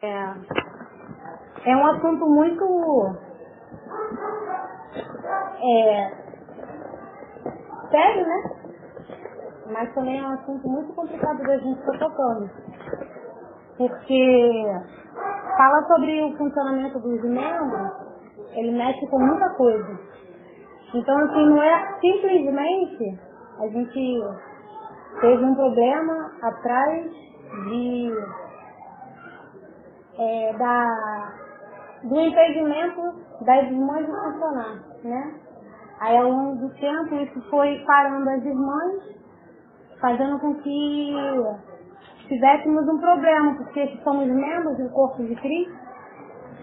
É um assunto muito sério, né? Mas também é um assunto muito complicado da gente estar tocando. Porque fala sobre o funcionamento dos membros, ele mexe com muita coisa. Então, assim, não é simplesmente a gente teve um problema atrás do impedimento das irmãs de funcionar, né? Aí, ao longo do tempo, isso foi parando as irmãs, fazendo com que tivéssemos um problema, porque somos membros do corpo de Cristo,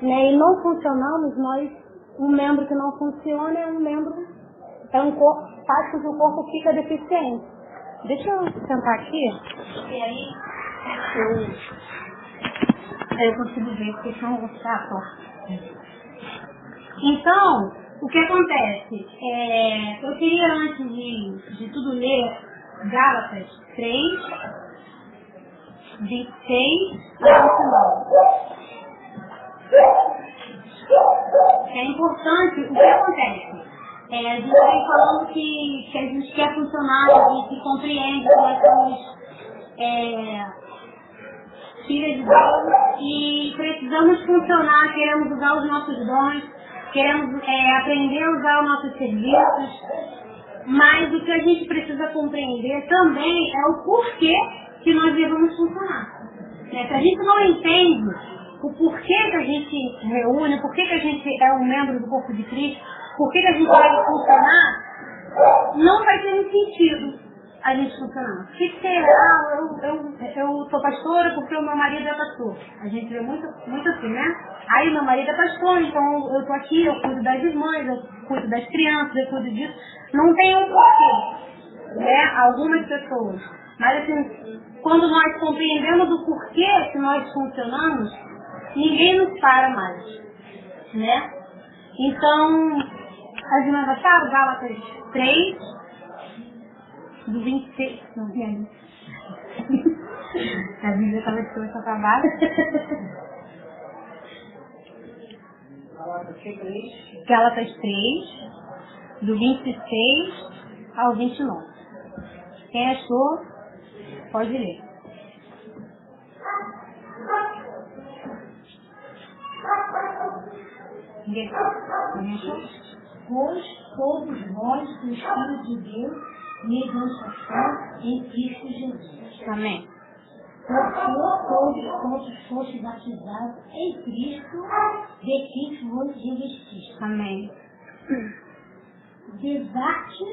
né? E não funcionamos, um membro que não funciona faz com que o corpo fica deficiente. Deixa eu sentar aqui, e aí eu consigo ver, porque senão eu vou ficar torta. Então, o que acontece? Eu queria, antes de tudo, ler Gálatas 3, 26 a 29. É importante, o que acontece? A gente vem falando que a gente quer funcionar, a gente compreende que nós somos filhas de Deus e precisamos funcionar, queremos usar os nossos dons, queremos aprender a usar os nossos serviços, mas o que a gente precisa compreender também é o porquê que nós devemos funcionar. Se a gente não entende o porquê que a gente reúne, o porquê que a gente é um membro do corpo de Cristo, porquê que a gente deve funcionar, não vai ter sentido a gente funcionar. O que eu sou pastora porque o meu marido é pastor. A gente vê muito assim, né? Aí meu marido é pastor, então eu tô aqui, eu cuido das irmãs, eu cuido das crianças, eu cuido disso. Não tem um porquê, né? Algumas pessoas. Mas assim, quando nós compreendemos o porquê que nós funcionamos, ninguém nos para mais, né? Então, as irmãs acharam Gálatas 3, do 26, não tem. A Bíblia estava escrita para trabalho. Gálatas 3, do 26 ao 29. Quem achou, pode ler. Ninguém achou? Pois todos nós, os filhos de Deus, mediante a fé em Cristo Jesus. Amém. Porque todos quantos fostes batizados em Cristo, de Cristo vos revestistes. Amém. Desarte,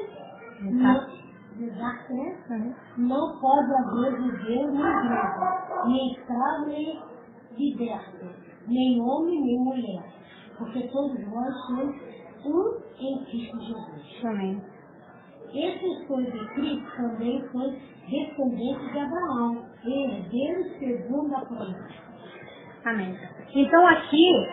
né? Não pode haver judeu nem grego, nem escravo nem liberto, nem homem nem mulher, porque todos nós somos um em Cristo Jesus. Amém. Esses foi de Cristo também foi descendente de Abraão, herdeiro segundo a promessa. Amém. Então aqui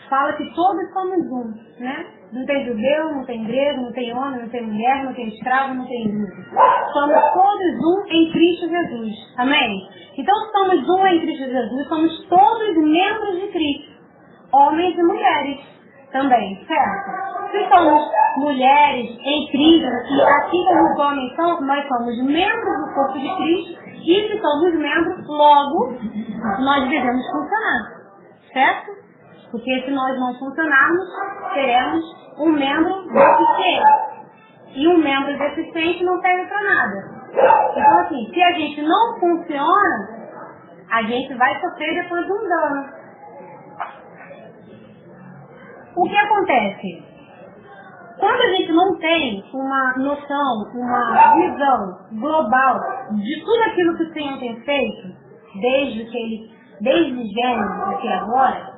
fala que todos somos um, né? Não tem judeu, não tem grego, não tem homem, não tem mulher, não tem escravo, não tem livre. Somos todos um em Cristo Jesus. Amém? Então somos um em Cristo Jesus, somos todos membros de Cristo. Homens e mulheres também, certo? Se somos mulheres em Cristo, e assim como os homens são, nós somos membros do corpo de Cristo, e se somos membros, logo, nós devemos funcionar, certo? Porque se nós não funcionarmos, teremos um membro deficiente. E um membro deficiente não serve para nada. Então, assim, se a gente não funciona, a gente vai sofrer depois um dano. O que acontece? Quando a gente não tem uma noção, uma visão global de tudo aquilo que o Senhor tem feito, desde Gênesis até agora,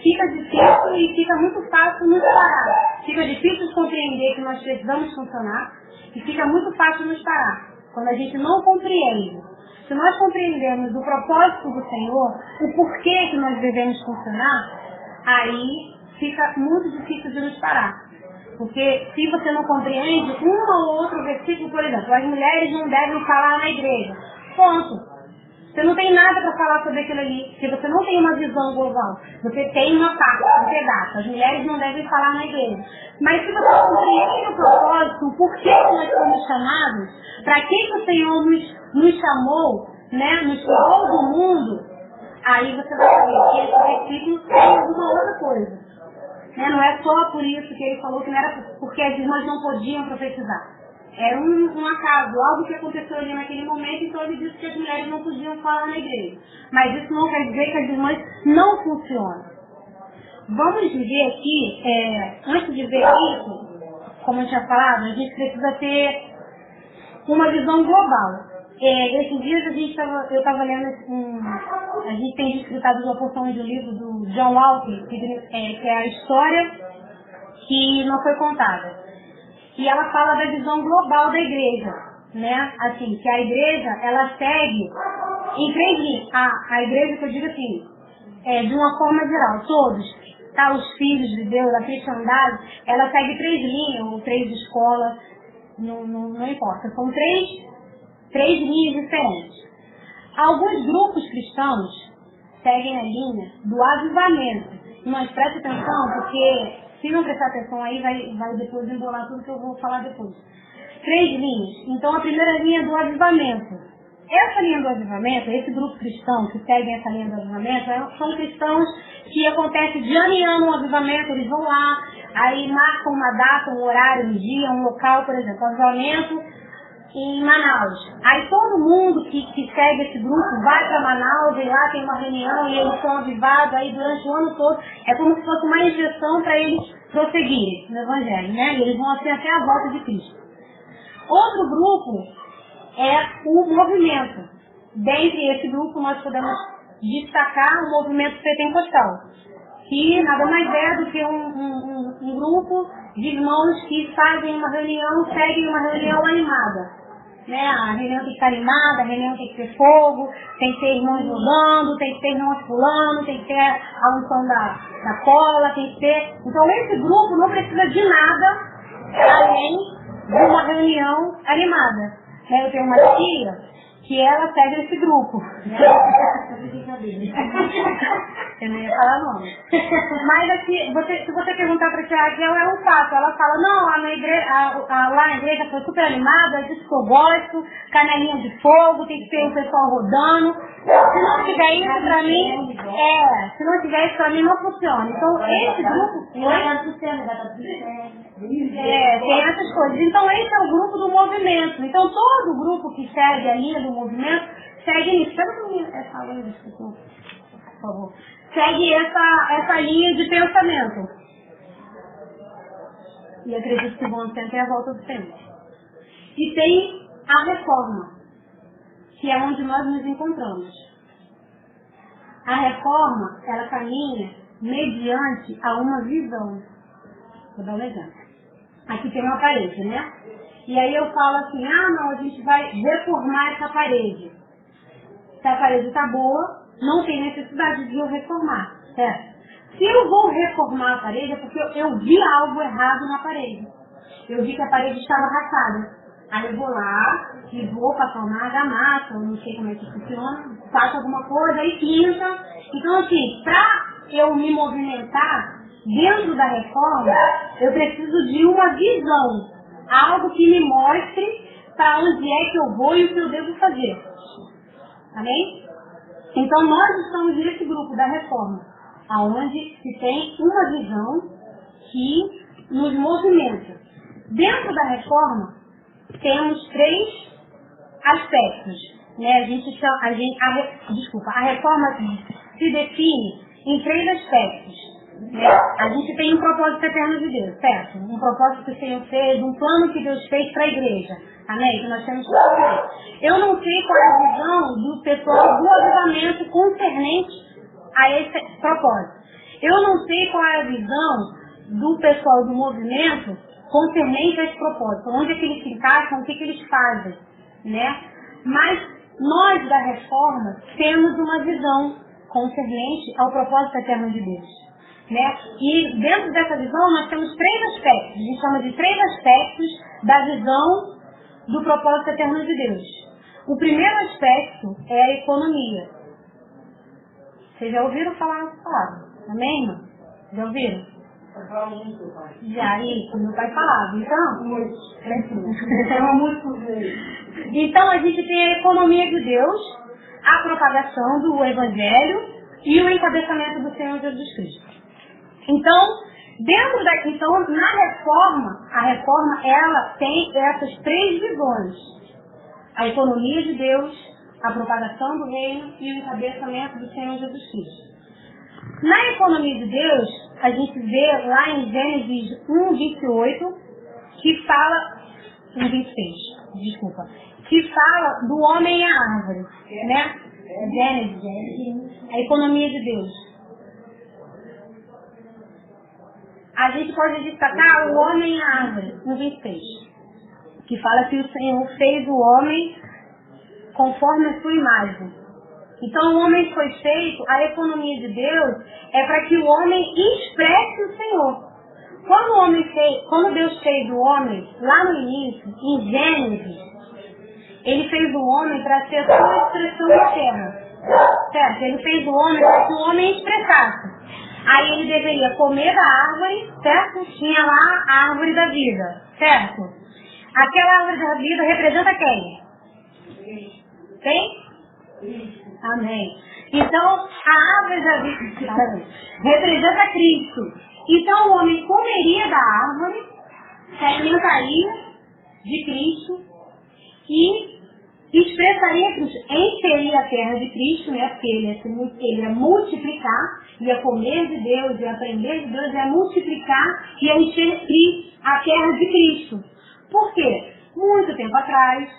fica difícil e fica muito fácil nos parar. Fica difícil compreender que nós precisamos funcionar e fica muito fácil nos parar. Quando a gente não compreende. Se nós compreendermos o propósito do Senhor, o porquê que nós devemos funcionar, aí fica muito difícil de nos parar. Porque se você não compreende um ou outro versículo, por exemplo, as mulheres não devem falar na igreja. Ponto. Você não tem nada para falar sobre aquilo ali, porque você não tem uma visão global. Você tem uma parte, um pedaço. As mulheres não devem falar na igreja. Mas se você compreende o propósito, o porquê que nós fomos chamados, para que o Senhor nos chamou, né, nos tirou do mundo, aí você vai saber que esse versículo tem uma outra coisa. Né? Não é só por isso que ele falou que não era porque as irmãs não podiam profetizar. Era um acaso, algo que aconteceu ali naquele momento, então ele disse que as mulheres não podiam falar na igreja. Mas isso não quer dizer que as irmãs não funcionam. Vamos ver aqui, antes de ver isso, como eu tinha falado, a gente precisa ter uma visão global. Esses dias eu estava lendo, a gente tem disputado uma porção de um livro do John Walker, que é a história que não foi contada. E ela fala da visão global da igreja, né? Assim, que a igreja, ela segue em 3 linhas. A igreja, que eu digo assim, de uma forma geral, todos, tá? Os filhos de Deus, a cristandade, ela segue 3 linhas, ou 3 escolas, não importa. São 3 linhas diferentes. Alguns grupos cristãos seguem a linha do avivamento. Mas preste atenção, porque se não prestar atenção aí, vai depois embolar tudo que eu vou falar depois. 3 linhas. Então, a primeira linha é do avivamento. Essa linha do avivamento, esse grupo cristão que segue essa linha do avivamento, são cristãos que acontece de ano em ano um avivamento, eles vão lá, aí marcam uma data, um horário, um dia, um local, por exemplo, avivamento em Manaus. Aí todo mundo que segue esse grupo vai para Manaus, e lá tem uma reunião e eles são avivados aí durante o ano todo. É como se fosse uma injeção para eles prosseguirem no Evangelho, né? E eles vão assim até a volta de Cristo. Outro grupo é o movimento. Dentre esse grupo nós podemos destacar o movimento pentecostal, que nada mais é do que um grupo de irmãos que fazem uma reunião, seguem uma reunião animada. Né? A reunião tem que estar animada, a reunião tem que ter fogo, tem que ter irmãos jogando, tem que ter irmãos pulando, tem que ter a unção da cola, tem que ter... Então esse grupo não precisa de nada além de uma reunião animada. Eu tenho uma tia que ela segue esse grupo. Eu não ia falar nome. Mas aqui, se você perguntar para a tia Raquel, é um fato. Ela fala, não, lá na igreja foi super animada, disso que eu gosto, canelinha de fogo, tem que ter o pessoal rodando. Se não tiver isso para mim, se não tiver isso para mim, não funciona. Então, esse grupo... tem essas coisas. Então, esse é o grupo do movimento. Então, todo grupo que segue a linha do movimento, segue isso. Por favor. Segue essa linha de pensamento. E acredito que vão sempre à volta do Senhor. E tem a reforma, que é onde nós nos encontramos. A reforma, ela caminha mediante a uma visão. Vou dar um exemplo. Aqui tem uma parede, né? E aí eu falo assim, não, a gente vai reformar essa parede. Se a parede está boa, não tem necessidade de eu reformar, certo? Se eu vou reformar a parede, é porque eu vi algo errado na parede. Eu vi que a parede estava rachada. Aí eu vou lá e vou passar uma argamassa, eu não sei como é que funciona, faço alguma coisa e pinta. Então, assim, para eu me movimentar dentro da reforma, eu preciso de uma visão, algo que me mostre para onde é que eu vou e o que eu devo fazer. Amém? Então, nós estamos nesse grupo da reforma, onde se tem uma visão que nos movimenta. Dentro da reforma, temos 3 aspectos. Né? A reforma se define em 3 aspectos. Né? A gente tem um propósito eterno de Deus, certo? Um propósito que o Senhor fez, um plano que Deus fez para a igreja. Amém? Que nós temos que fazer. Eu não sei qual é a visão do pessoal do avivamento concernente a esse propósito. Eu não sei qual é a visão do pessoal do movimento concernente a esse propósito. Onde é que eles se encaixam, o que eles fazem. Né? Mas nós da reforma temos uma visão concernente ao propósito eterno de Deus. Né? E dentro dessa visão nós temos 3 aspectos. A gente chama de 3 aspectos da visão do propósito eterno de Deus. O primeiro aspecto é a economia. Vocês já ouviram falar nessa palavra? Amém, irmã? Já ouviram? Já, isso, meu pai falava. Então a gente tem a economia de Deus, a propagação do Evangelho e o encabeçamento do Senhor Jesus Cristo. Então, na reforma, a reforma ela tem essas três visões: a economia de Deus, a propagação do reino e o encabeçamento do Senhor Jesus Cristo. Na economia de Deus, a gente vê lá em Gênesis 1:28, que fala, 1:26, desculpa, que fala do homem e a árvore, né? Gênesis, a economia de Deus. A gente pode destacar o homem e a árvore, 1:26, que fala que o Senhor fez o homem conforme a sua imagem. Então o homem foi feito, a economia de Deus é para que o homem expresse o Senhor. Quando Deus fez o homem, lá no início, em Gênesis, Ele fez o homem para ser a sua expressão na terra. Certo? Ele fez o homem para que o homem expressasse. Aí ele deveria comer da árvore, certo? Tinha lá a árvore da vida, certo? Aquela árvore da vida representa quem? Quem? Amém. Então, a árvore da vida representa Cristo. Então, o homem comeria da árvore, se alimentaria de Cristo e expressaria Cristo. Encheria a terra de Cristo, né? Porque ele ia multiplicar, ia comer de Deus, ia aprender de Deus, ia multiplicar e ia encher a terra de Cristo. Por quê? Muito tempo atrás,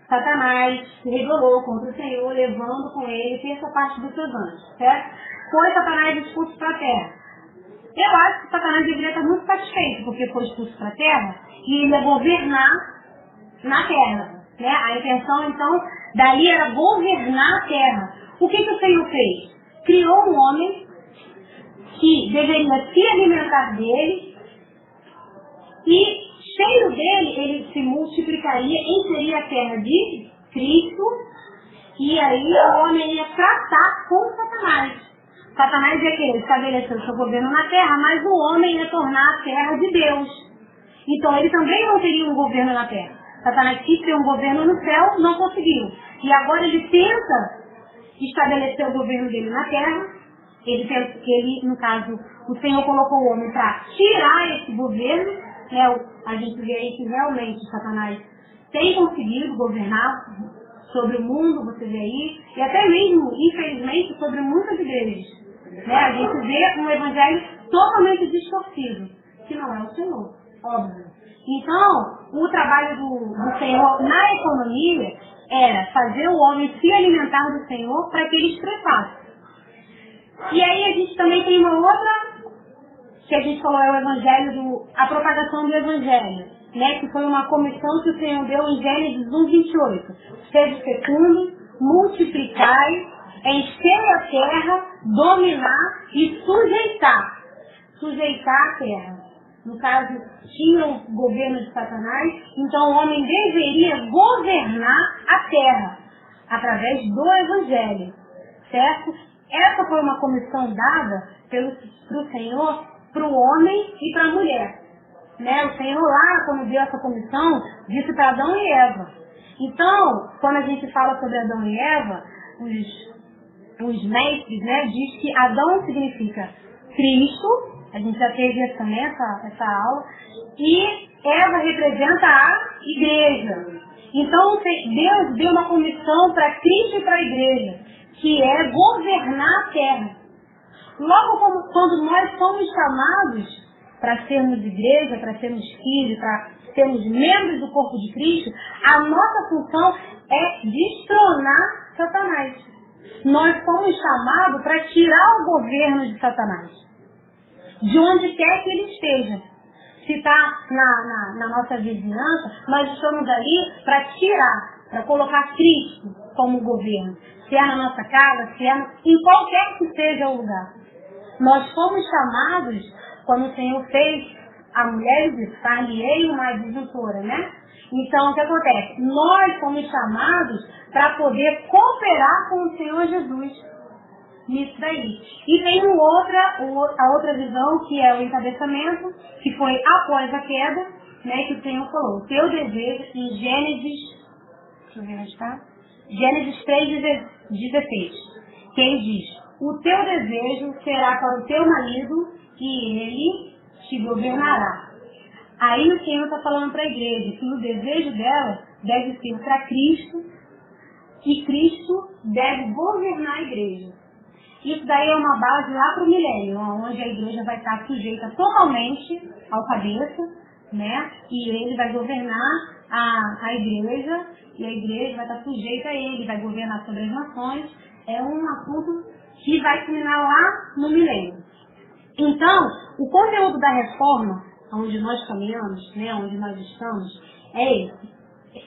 Satanás se rebelou contra o Senhor, levando com ele terça parte dos seus anjos, certo? Foi Satanás expulso para a terra. Eu acho que Satanás deveria estar muito satisfeito, porque foi expulso para a terra e ele ia governar na terra, né? A intenção, então, dali era governar a terra. O que o Senhor fez? Criou um homem que deveria se alimentar dele e cheio dele, ele se multiplicaria, encheria a terra de Cristo, e aí o homem ia tratar com Satanás. Satanás ia querer estabelecer o seu governo na terra, mas o homem ia tornar a terra de Deus. Então ele também não teria um governo na terra. Satanás quis ter um governo no céu, não conseguiu. E agora ele tenta estabelecer o governo dele na terra. Ele, no caso, o Senhor colocou o homem para tirar esse governo. A gente vê aí que realmente Satanás tem conseguido governar sobre o mundo, você vê aí, e até mesmo, infelizmente, sobre muitas igrejas. A gente vê um evangelho totalmente distorcido, que não é o Senhor, óbvio. Então, o trabalho do Senhor na economia era fazer o homem se alimentar do Senhor para que ele expressasse. E aí a gente também tem uma outra, que a gente falou, é o evangelho, a propagação do evangelho, né? Que foi uma comissão que o Senhor deu em Gênesis 1:28. Seja fecundo, multiplicai, encher a terra, dominar e sujeitar. Sujeitar a terra. No caso, tinha o governo de Satanás, então o homem deveria governar a terra através do evangelho, certo? Essa foi uma comissão dada pelo Senhor para o homem e para a mulher. O Senhor lá, quando deu essa comissão, disse para Adão e Eva. Então, quando a gente fala sobre Adão e Eva, os mestres, diz que Adão significa Cristo, a gente já teve essa aula, e Eva representa a igreja. Então, Deus deu uma comissão para Cristo e para a igreja, que é governar a terra. Logo quando nós somos chamados para sermos igreja, para sermos filhos, para sermos membros do corpo de Cristo, a nossa função é destronar Satanás. Nós somos chamados para tirar o governo de Satanás, de onde quer que ele esteja. Se está na nossa vizinhança, nós estamos ali para tirar, para colocar Cristo como governo. Se é na nossa casa, se é em qualquer que seja o lugar. Nós fomos chamados, quando o Senhor fez a mulher e disse, far-lhe-ei uma adjuntora, Então, o que acontece? Nós somos chamados para poder cooperar com o Senhor Jesus. Nisso daí. E tem a outra visão, que é o encabeçamento, que foi após a queda, né, que o Senhor falou. O teu desejo, em Gênesis, deixa eu ver onde está, Gênesis 3:16, que ele diz: o teu desejo será para o teu marido e ele te governará. Aí o Senhor está falando para a igreja que o desejo dela deve ser para Cristo e Cristo deve governar a igreja. Isso daí é uma base lá para o milênio, onde a igreja vai estar sujeita totalmente ao cabeça, né? E ele vai governar a igreja, e a igreja vai estar sujeita a ele, vai governar sobre as nações. É um assunto que vai culminar lá no milênio. Então, o conteúdo da reforma, onde nós caminhamos, né, onde nós estamos, é esse.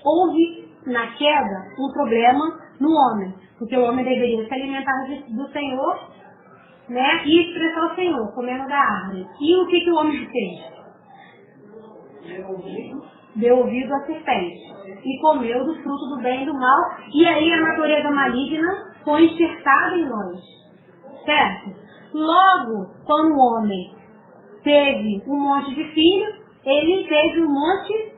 Houve, na queda, um problema no homem, porque o homem deveria se alimentar do Senhor, né, e expressar o Senhor, comendo da árvore. E o que o homem fez? Deu ouvido à serpente e comeu do fruto do bem e do mal, e aí a natureza maligna foi enxertada em nós, certo? Logo, quando o homem teve um monte de filhos, ele teve um monte,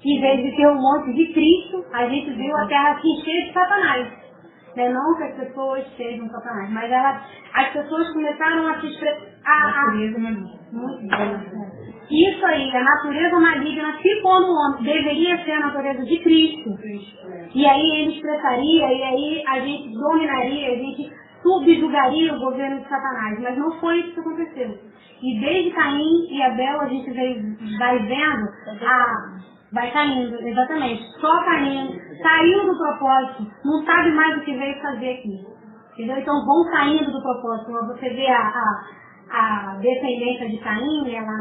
em vez de ter um monte de Cristo, a gente viu a terra se encher de Satanás. Né? Não que as pessoas sejam Satanás, mas as pessoas começaram a se expressar. Muito bem. Isso aí, a natureza maligna ficou no homem, deveria ser a natureza de Cristo. E aí ele expressaria, e aí a gente dominaria, a gente subjugaria o governo de Satanás. Mas não foi isso que aconteceu. E desde Caim e Abel a gente vai vendo, vai caindo, exatamente, só caindo, saiu do propósito, não sabe mais o que veio fazer aqui. Entendeu? Então vão saindo do propósito. Você vê a descendência de Caim, né, lá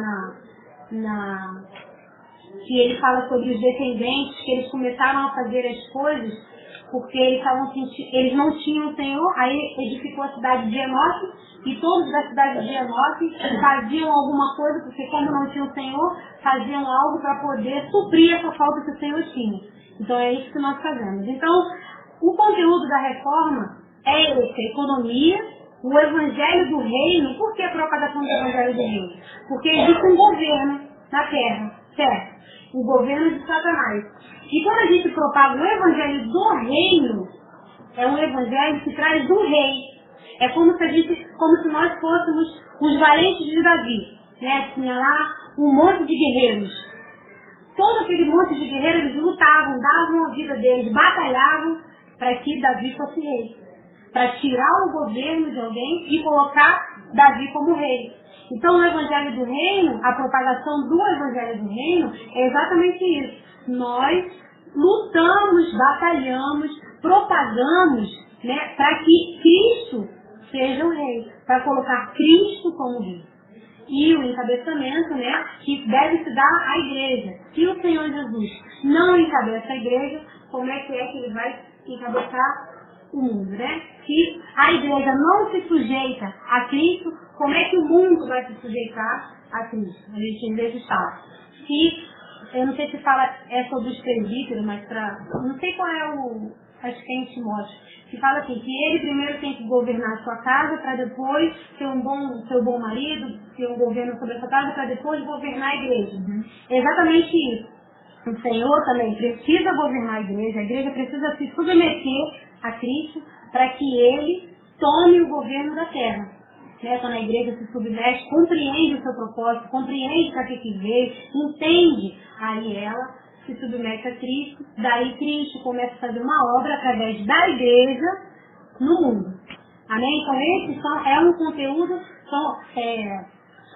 que ele fala sobre os descendentes, que eles começaram a fazer as coisas porque eles não tinham o Senhor. Aí edificou a cidade de Enoque, e todos da cidade de Enoque faziam alguma coisa, porque como não tinham o Senhor, faziam algo para poder suprir essa falta que o Senhor tinha. Então é isso que nós fazemos. Então, o conteúdo da reforma é esse: a economia, o evangelho do reino. Por que a propagação do evangelho do reino? Porque existe um governo na terra, certo? O governo de Satanás. E quando a gente propaga o evangelho do reino, é um evangelho que traz do rei. É como se nós fôssemos os valentes de Davi, né? Tinha lá um monte de guerreiros. Todo aquele monte de guerreiros, eles lutavam, davam a vida deles, batalhavam para que Davi fosse rei. Para tirar o governo de alguém e colocar Davi como rei. Então, o Evangelho do Reino, a propagação do Evangelho do Reino, é exatamente isso. Nós lutamos, batalhamos, propagamos, né, para que Cristo seja o rei, para colocar Cristo como rei. E o encabeçamento, né, que deve se dar à igreja. Se o Senhor Jesus não encabeça a igreja, como é que ele vai encabeçar o mundo, né? Se a igreja não se sujeita a Cristo, como é que o mundo vai se sujeitar a Cristo? A gente às vezes fala. Eu não sei se fala sobre os presbíteros, mas não sei qual é acho que é em Timóteo, que fala assim, que ele primeiro tem que governar a sua casa, para depois ser seu bom marido, ter um governo sobre a sua casa, para depois governar a igreja. É exatamente isso. O Senhor também precisa governar a igreja precisa se submeter a Cristo para que ele tome o governo da terra. Né? Quando a igreja se submete, compreende o seu propósito, compreende para que veio, entende, aí ela se submete a Cristo, daí Cristo começa a fazer uma obra através da igreja no mundo. Amém? Então esse é um conteúdo,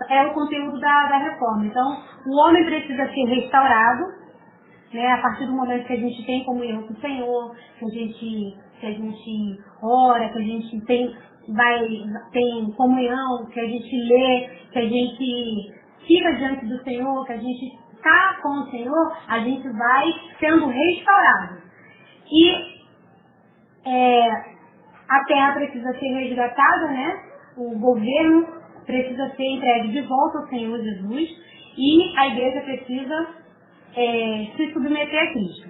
é o conteúdo da reforma. Então o homem precisa ser restaurado, né? A partir do momento que a gente tem comunhão com o Senhor, que a gente ora, que a gente tem comunhão, que a gente lê, que a gente fica diante do Senhor, que a gente está com o Senhor, a gente vai sendo restaurado. E a terra precisa ser resgatada, né? O governo precisa ser entregue de volta ao Senhor Jesus. e a igreja precisa se submeter a Cristo.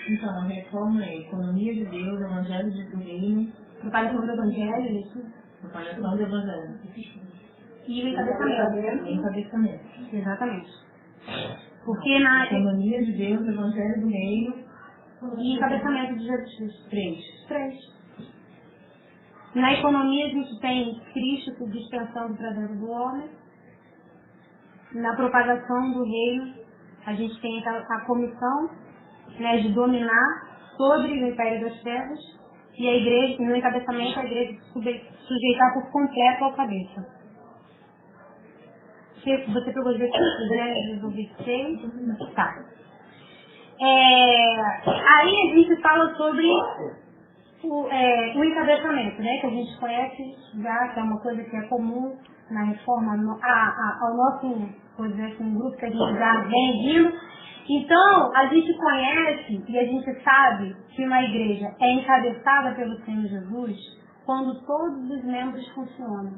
Então, a reforma é economia de Deus, evangelho de reino, Propagação do Evangelho, isso. propagação do evangelho. E o encabeçamento. Encabeçamento. Exatamente. Porque na Economia de Deus, evangelho do reino. e encabeçamento de Jesus Cristo. Três. Na economia a gente tem Cristo se dispensando para dentro do homem. Na propagação do reino a gente tem a comissão, né, de dominar sobre o império das trevas, e a igreja, no encabeçamento, a igreja sujeitar por completo ao cabeça. Você pegou os versículos, né? Do 26? Tá. Aí a gente fala sobre o encabeçamento, né? Que a gente conhece já, que é uma coisa que é comum na reforma ao nosso, vou dizer assim, grupo que a gente já vem vindo. Então, a gente conhece e a gente sabe que uma igreja é encabeçada pelo Senhor Jesus quando todos os membros funcionam,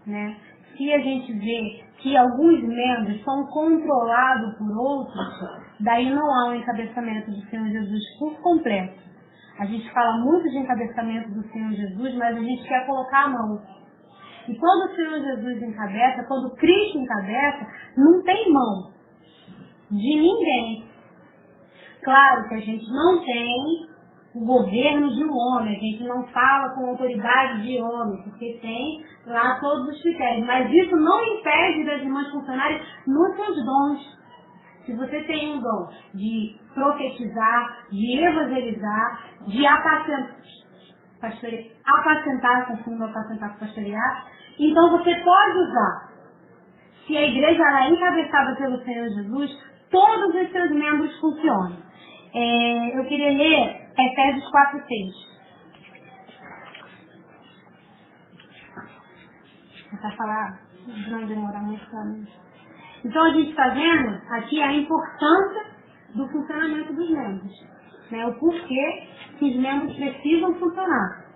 né? Se a gente vê que alguns membros são controlados por outros, daí não há um encabeçamento do Senhor Jesus por completo. A gente fala muito de encabeçamento do Senhor Jesus, mas a gente quer colocar a mão. E quando o Senhor Jesus encabeça, quando Cristo encabeça, não tem mão de ninguém. Claro que a gente não tem o governo de um homem, a gente não fala com autoridade de homem, porque tem lá todos os critérios, mas isso não impede das irmãs funcionarem nos seus dons. Se você tem um dom de profetizar, de evangelizar, de apacentar, confundo apacentar com pastorear, então você pode usar. Se a igreja ela é encabeçada pelo Senhor Jesus, todos os seus membros funcionam. Eu queria ler Efésios 4:6. Para falar, não demorar muito para mim. Então a gente está vendo aqui a importância do funcionamento dos membros, né? O porquê que os membros precisam funcionar.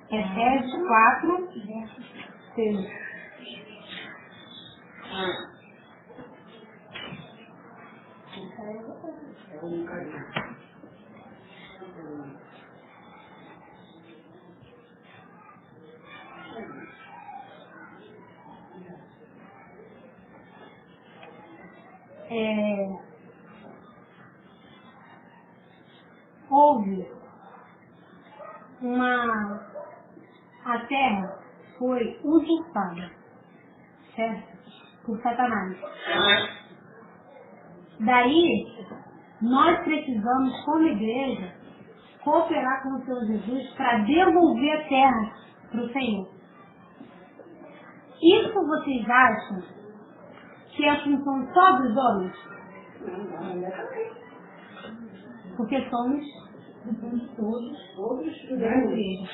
Efésios 4:6. Houve a terra foi usurpada, certo? Por Satanás. Daí, nós precisamos, como igreja, cooperar com o Senhor Jesus para devolver a terra para o Senhor. Isso vocês acham que é a função só dos homens? Porque somos todos igrejas.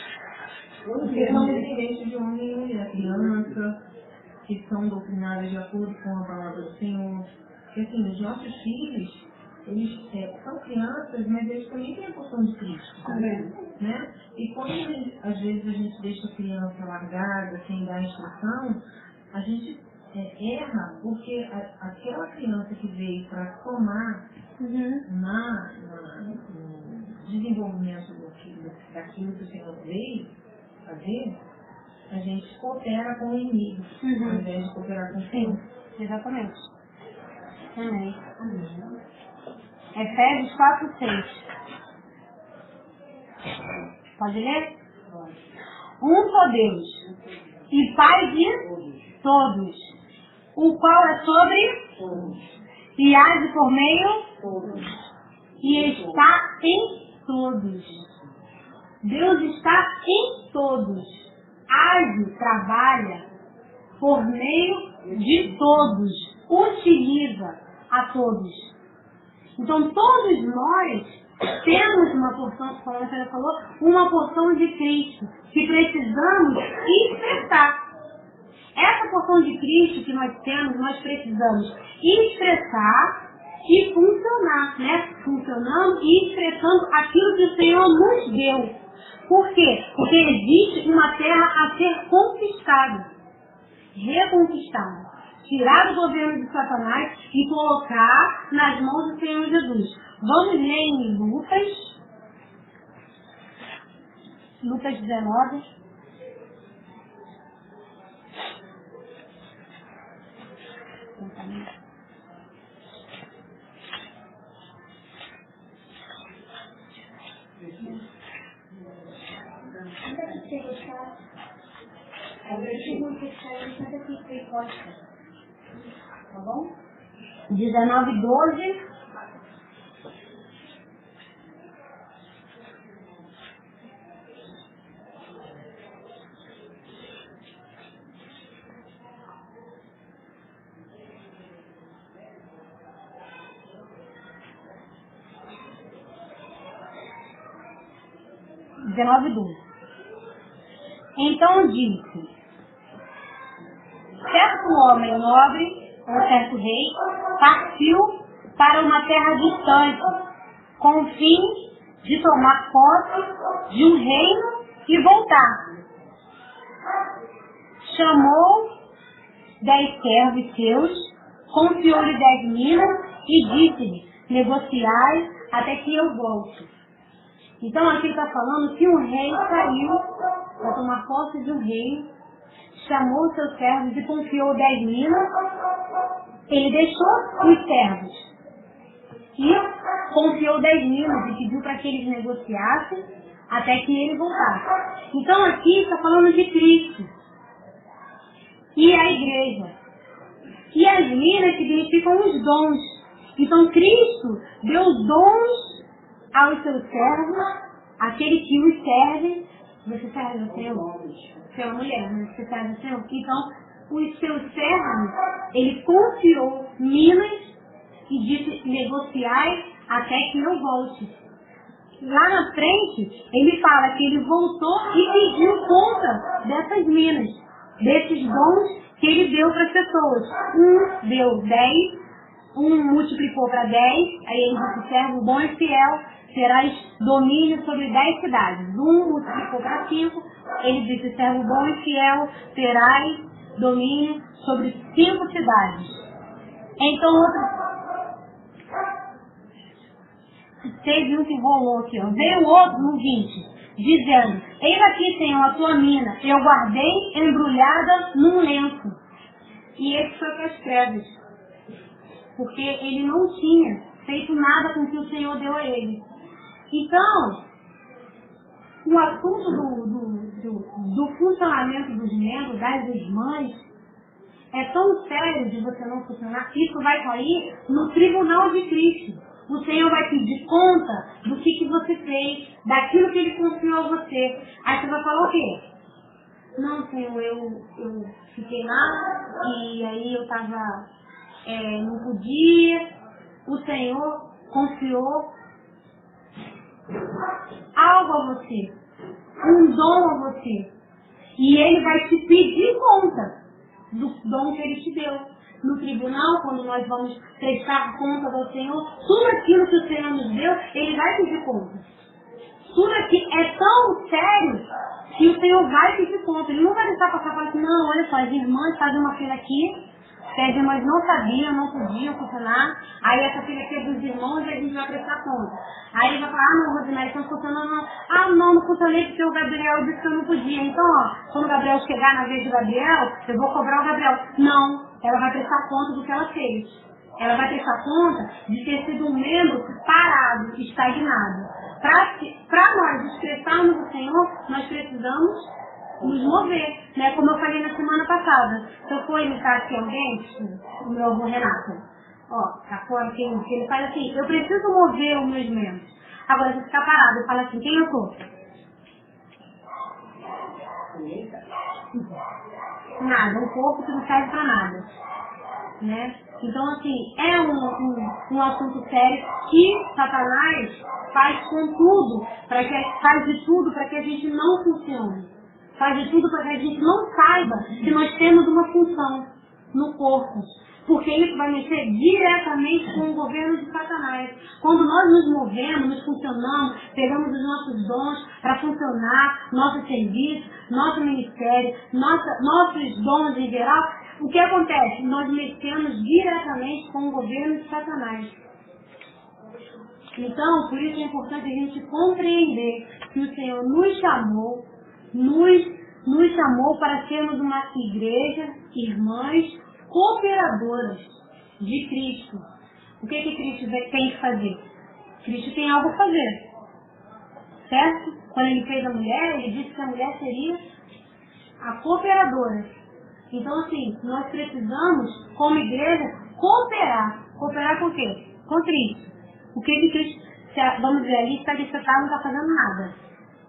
Porque são descendentes de homem e mulher, criança, que são doutrinadas de acordo com a palavra do Senhor. Porque assim, os nossos filhos, eles são crianças, mas eles também têm a porção de Cristo. Né? E quando às vezes a gente deixa a criança largada, sem dar instrução, a gente erra, porque aquela criança que veio para somar no desenvolvimento daquilo que o Senhor veio fazer, a gente coopera com o inimigo, ao invés de cooperar com o Senhor. Exatamente. Amém. Efésios 4:6. Pode ler? Um só Deus e Pai de todos, o qual é sobre e age por meio e está em todos. Deus está em todos. Age, trabalha por meio de todos. Utiliza a todos. Então todos nós temos uma porção, como a senhora falou, uma porção de Cristo que precisamos expressar. Essa porção de Cristo que nós temos, nós precisamos expressar e funcionar, né? Funcionando e expressando aquilo que o Senhor nos deu. Por quê? Porque existe uma terra a ser conquistada, reconquistada. Tirar o governo de Satanás e colocar nas mãos do Senhor Jesus. Vamos ler em Lucas 19. Tá bom? 19:12. Então disse: certo homem nobre, ou certo rei, partiu para uma terra distante, com o fim de tomar posse de um reino e voltar. Chamou 10 servos seus, confiou-lhe 10 minas e disse-lhe: negociai até que eu volte. Então aqui está falando que um rei saiu para tomar posse de um reino, chamou seus servos e confiou 10 minas. Ele deixou os servos e confiou 10 minas e pediu para que eles negociassem até que ele voltasse. Então aqui está falando de Cristo e a igreja. E as minas significam os dons. Então Cristo deu dons aos seus servos, aquele que os serve. Você serve o Senhor? Você é uma mulher, né? Você serve o Senhor? Então, os seus servos, ele confiou minas e disse: negociai até que eu volte. Lá na frente, ele fala que ele voltou e pediu conta dessas minas, desses dons que ele deu para as pessoas. Um deu 10, um multiplicou para 10, aí ele disse: servo bom e fiel, terás domínio sobre 10 cidades. Um multiplicou para 5, ele disse: servo bom e fiel, terás domínio sobre 5 cidades. Então teve um que rolou aqui, ó. Veio outro no 20, dizendo: eis aqui, Senhor, a tua mina, eu guardei embrulhada num lenço. E esse foi para as trevas, porque ele não tinha feito nada com o que o Senhor deu a ele. Então, o assunto do funcionamento dos membros, das irmãs, é tão sério de você não funcionar, que isso vai cair no tribunal de Cristo. O Senhor vai pedir conta do que você fez, daquilo que Ele confiou a você. Aí você vai falar o quê? Não, Senhor, eu fiquei lá e aí eu estava, não podia. O Senhor confiou algo a você, um dom a você, e Ele vai te pedir conta do dom que Ele te deu. No tribunal, quando nós vamos prestar conta ao Senhor, tudo aquilo que o Senhor nos deu, Ele vai pedir conta. Tudo aqui é tão sério que o Senhor vai pedir conta. Ele não vai deixar passar e falar assim: não, olha só, as irmãs fazem uma fila aqui, que as irmãs não sabiam, não podiam funcionar, aí essa fila aqui é dos irmãos e a gente vai prestar conta. Aí ele vai falar: ah, não, Rosinete, não funcionou não. Ah, não funcionei porque o Gabriel disse que eu não podia. Então, ó, quando o Gabriel chegar na vez do Gabriel, eu vou cobrar o Gabriel. Não, ela vai prestar conta do que ela fez. Ela vai prestar conta de ter sido um membro parado, estagnado. Para nós expressarmos o Senhor, nós precisamos nos mover, né? Como eu falei na semana passada. Se eu for imitar aqui alguém, o meu avô Renato, ó, tá fora, que ele faz assim: eu preciso mover os meus membros. Agora, se ficar parado, eu falo assim: quem eu sou? Nada, um corpo que não serve para nada, né? Então, assim, é um assunto sério que Satanás faz com tudo, faz de tudo para que a gente não funcione. Faz de tudo para que a gente não saiba que nós temos uma função no corpo. porque isso vai mexer diretamente com o governo de Satanás. Quando nós nos movemos, nos funcionamos, pegamos os nossos dons para funcionar, nosso serviço, nosso ministério, nossos dons em geral, o que acontece? Nós mexemos diretamente com o governo de Satanás. Então, por isso é importante a gente compreender que o Senhor nos chamou, nos chamou para sermos uma igreja, irmãs, cooperadoras de Cristo. O que Cristo tem que fazer? Cristo tem algo a fazer. Certo? Quando ele fez a mulher, ele disse que a mulher seria a cooperadora. Então, assim, nós precisamos, como igreja, cooperar. Cooperar com o quê? Com Cristo. O que Cristo, vamos dizer, ali está de secar, não está fazendo nada.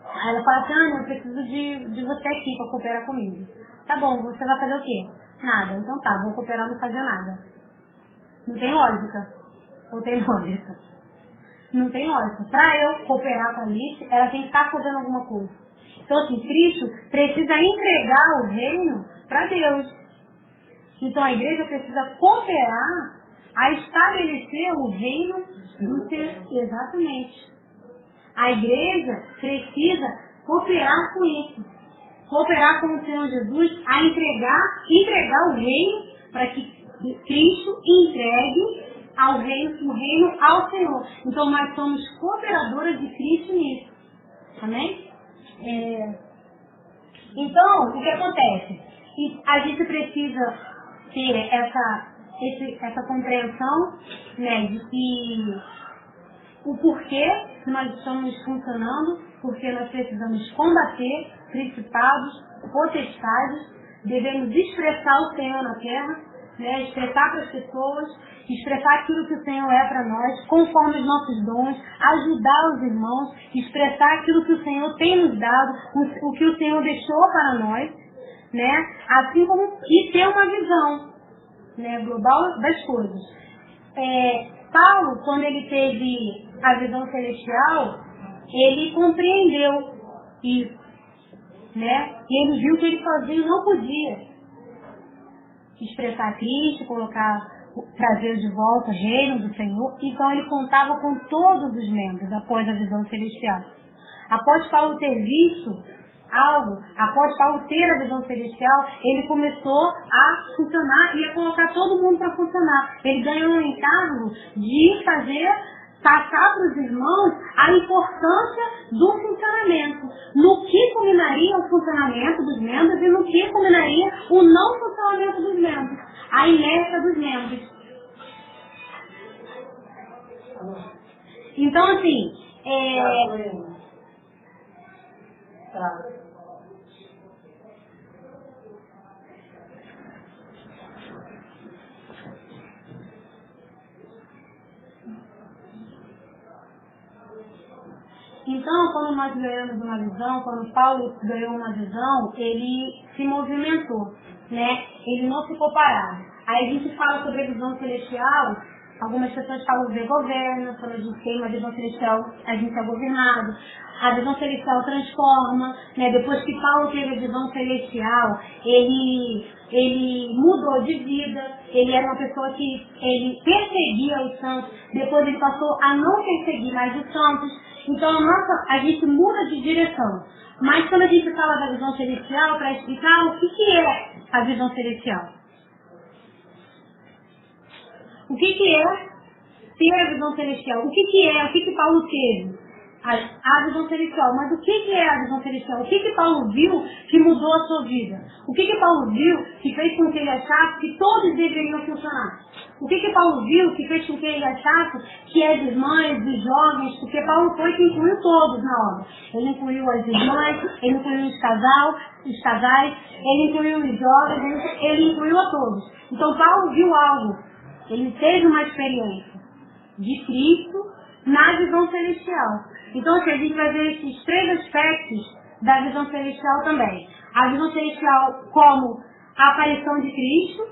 Aí ela fala assim, eu preciso de você aqui para cooperar comigo. Tá bom, você vai fazer o quê? Nada. Então tá, vou cooperar não fazer nada. Não tem lógica. Ou tem lógica? Não tem lógica. Para eu cooperar com a Alice, ela tem que estar fazendo alguma coisa. Então assim, Cristo precisa entregar o reino para Deus. Então a igreja precisa cooperar a estabelecer o reino do seu. Exatamente. A igreja precisa cooperar com isso. Cooperar com o Senhor Jesus a entregar o reino para que Cristo entregue o reino ao Senhor. Então nós somos cooperadoras de Cristo nisso. Amém? Então, o que acontece? A gente precisa ter essa compreensão, né, de que o porquê que nós estamos funcionando, porque nós precisamos combater principados, potestades, devemos expressar o Senhor na terra, né, expressar para as pessoas, expressar aquilo que o Senhor é para nós, conforme os nossos dons, ajudar os irmãos, expressar aquilo que o Senhor tem nos dado, o que o Senhor deixou para nós, né, assim como e ter uma visão, né, global das coisas. Paulo, quando ele teve a visão celestial, ele compreendeu isso, né? E ele viu que ele sozinho não podia expressar Cristo, trazer de volta o reino do Senhor. Então ele contava com todos os membros após a visão celestial. Após Paulo ter visto algo, após Paulo ter a visão celestial, ele começou a funcionar e a colocar todo mundo para funcionar. Ele ganhou um encargo de passar para os irmãos a importância do funcionamento, no que culminaria o funcionamento dos membros e no que culminaria o não funcionamento dos membros, a inércia dos membros. Então, assim, Então, quando nós ganhamos uma visão, quando Paulo ganhou uma visão, ele se movimentou, né? Ele não ficou parado. Aí a gente fala sobre a visão celestial, algumas pessoas falam de governo, quando a gente tem uma visão celestial, a gente é governado. A visão celestial transforma, né? Depois que Paulo teve a visão celestial, ele mudou de vida, ele era uma pessoa que ele perseguia os santos, depois ele passou a não perseguir mais os santos. Então a gente muda de direção. Mas quando a gente fala da visão celestial, para explicar o que é a visão celestial. O que é ter a visão celestial? O que Paulo teve? A visão celestial. Mas o que é a visão celestial? O que Paulo viu que mudou a sua vida? O que Paulo viu que fez com que ele achasse que todos deveriam funcionar? O que Paulo viu que fez com que ele achasse que as irmãs, os jovens, porque Paulo foi que incluiu todos na obra. Ele incluiu as irmãs, ele incluiu os casais, ele incluiu os jovens, ele incluiu a todos. Então Paulo viu algo, ele teve uma experiência de Cristo na visão celestial. Então, assim, a gente vai ver esses três aspectos da visão celestial também. A visão celestial como a aparição de Cristo,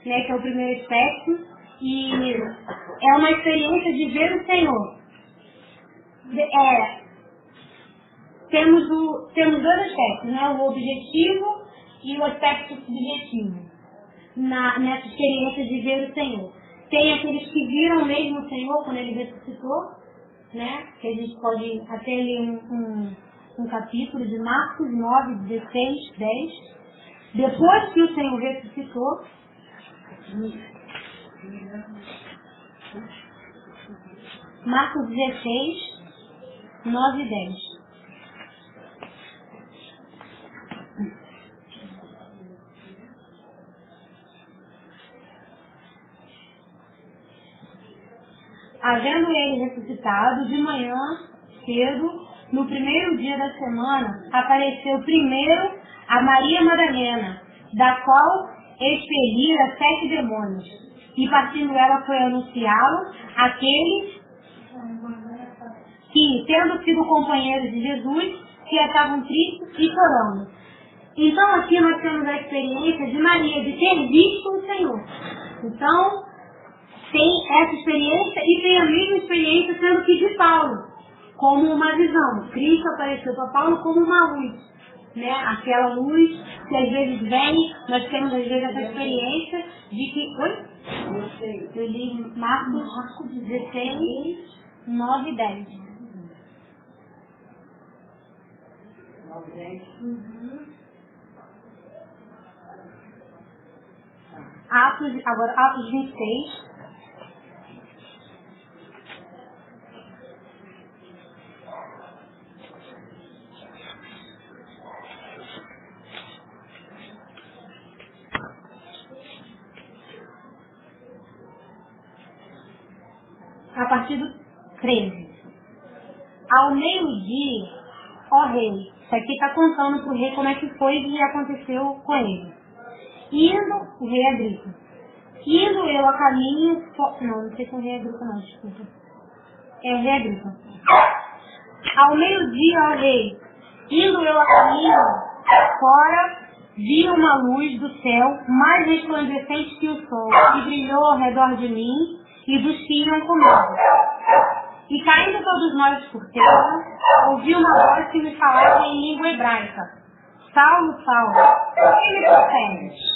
né, que é o primeiro aspecto, e é uma experiência de ver o Senhor. Temos dois aspectos, né, o objetivo e o aspecto subjetivo. nessa experiência de ver o Senhor. Tem aqueles que viram mesmo o Senhor quando Ele ressuscitou, né? Que a gente pode até ler um capítulo de Marcos 9, 16, 10. Depois que o Senhor ressuscitou, Marcos 16, 9 e 10. Havendo ele ressuscitado, de manhã cedo, no primeiro dia da semana, apareceu primeiro a Maria Madalena, da qual expelira 7 demônios. E partindo ela foi anunciá-lo àqueles que, tendo sido companheiros de Jesus, que estavam tristes e chorando. Então aqui nós temos a experiência de Maria, de ter visto o Senhor. Então, tem essa experiência e tem a mesma experiência sendo que de Paulo, como uma visão. Cristo apareceu para Paulo como uma luz, né? Aquela luz que às vezes vem, nós temos às vezes essa experiência de que... Oi? Eu li Marcos 16, 9 e 10. 9 e 10? Atos 26. A partir do 13. Ao meio-dia, ó rei, isso aqui está contando para o rei como é que foi e aconteceu com ele. O rei Agripa. Indo eu a caminho... Não sei se é o rei Agripa não, desculpa. É o rei Agripa. Ao meio-dia, ó rei, indo eu a caminho, fora, vi uma luz do céu mais resplandecente que o sol, que brilhou ao redor de mim e dos que iam comigo. E caindo todos nós por terra, ouvi uma voz que me falava em língua hebraica: Saulo, Saulo, por que me persegues?